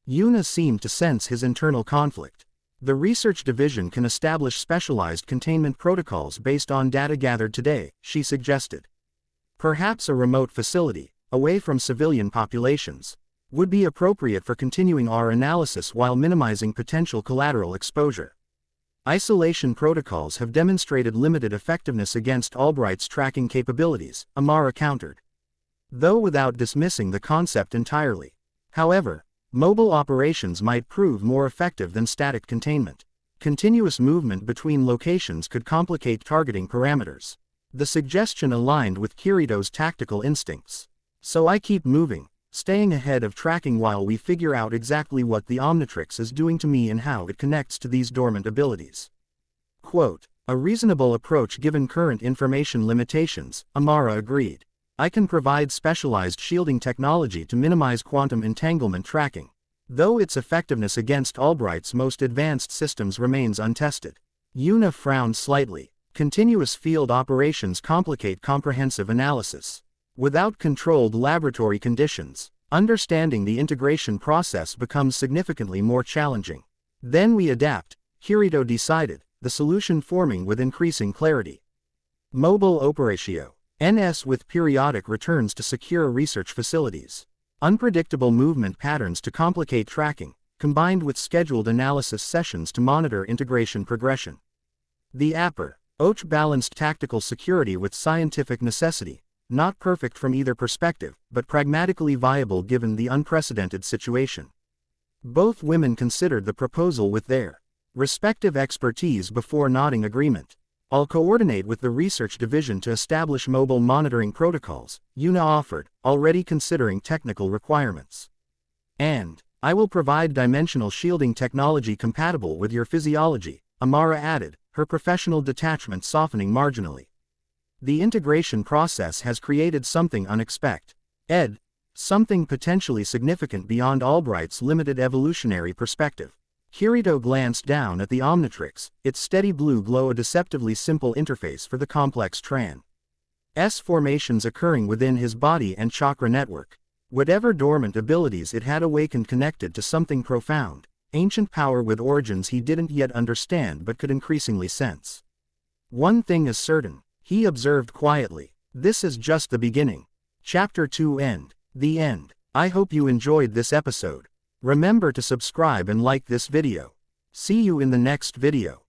Yuna seemed to sense his internal conflict. The research division can establish specialized containment protocols based on data gathered today, she suggested. Perhaps a remote facility, away from civilian populations, would be appropriate for continuing our analysis while minimizing potential collateral exposure. Isolation protocols have demonstrated limited effectiveness against Albright's tracking capabilities, Amara countered. Though without dismissing the concept entirely. However, mobile operations might prove more effective than static containment. Continuous movement between locations could complicate targeting parameters. The suggestion aligned with Kirito's tactical instincts. So I keep moving, staying ahead of tracking while we figure out exactly what the Omnitrix is doing to me and how it connects to these dormant abilities. Quote, a reasonable approach given current information limitations, Amara agreed. I can provide specialized shielding technology to minimize quantum entanglement tracking, though its effectiveness against Albright's most advanced systems remains untested. Yuna frowned slightly. Continuous field operations complicate comprehensive analysis. Without controlled laboratory conditions, understanding the integration process becomes significantly more challenging. Then we adapt, Kirito decided, the solution forming with increasing clarity. Mobile operatio. NS with periodic returns to secure research facilities. Unpredictable movement patterns to complicate tracking, combined with scheduled analysis sessions to monitor integration progression. The APR, OCH balanced tactical security with scientific necessity, not perfect from either perspective, but pragmatically viable given the unprecedented situation. Both women considered the proposal with their respective expertise before nodding agreement. "I'll coordinate with the research division to establish mobile monitoring protocols," Yuna offered, already considering technical requirements. "And I will provide dimensional shielding technology compatible with your physiology," Amara added, her professional detachment softening marginally. "The integration process has created something unexpected. Something potentially significant beyond Albright's limited evolutionary perspective." Kirito glanced down at the Omnitrix, its steady blue glow a deceptively simple interface for the complex Trans formations occurring within his body and chakra network. Whatever dormant abilities it had awakened connected to something profound, ancient power with origins he didn't yet understand but could increasingly sense. "One thing is certain," he observed quietly. "This is just the beginning." Chapter 2 End. The end. I hope you enjoyed this episode. Remember to subscribe and like this video. See you in the next video.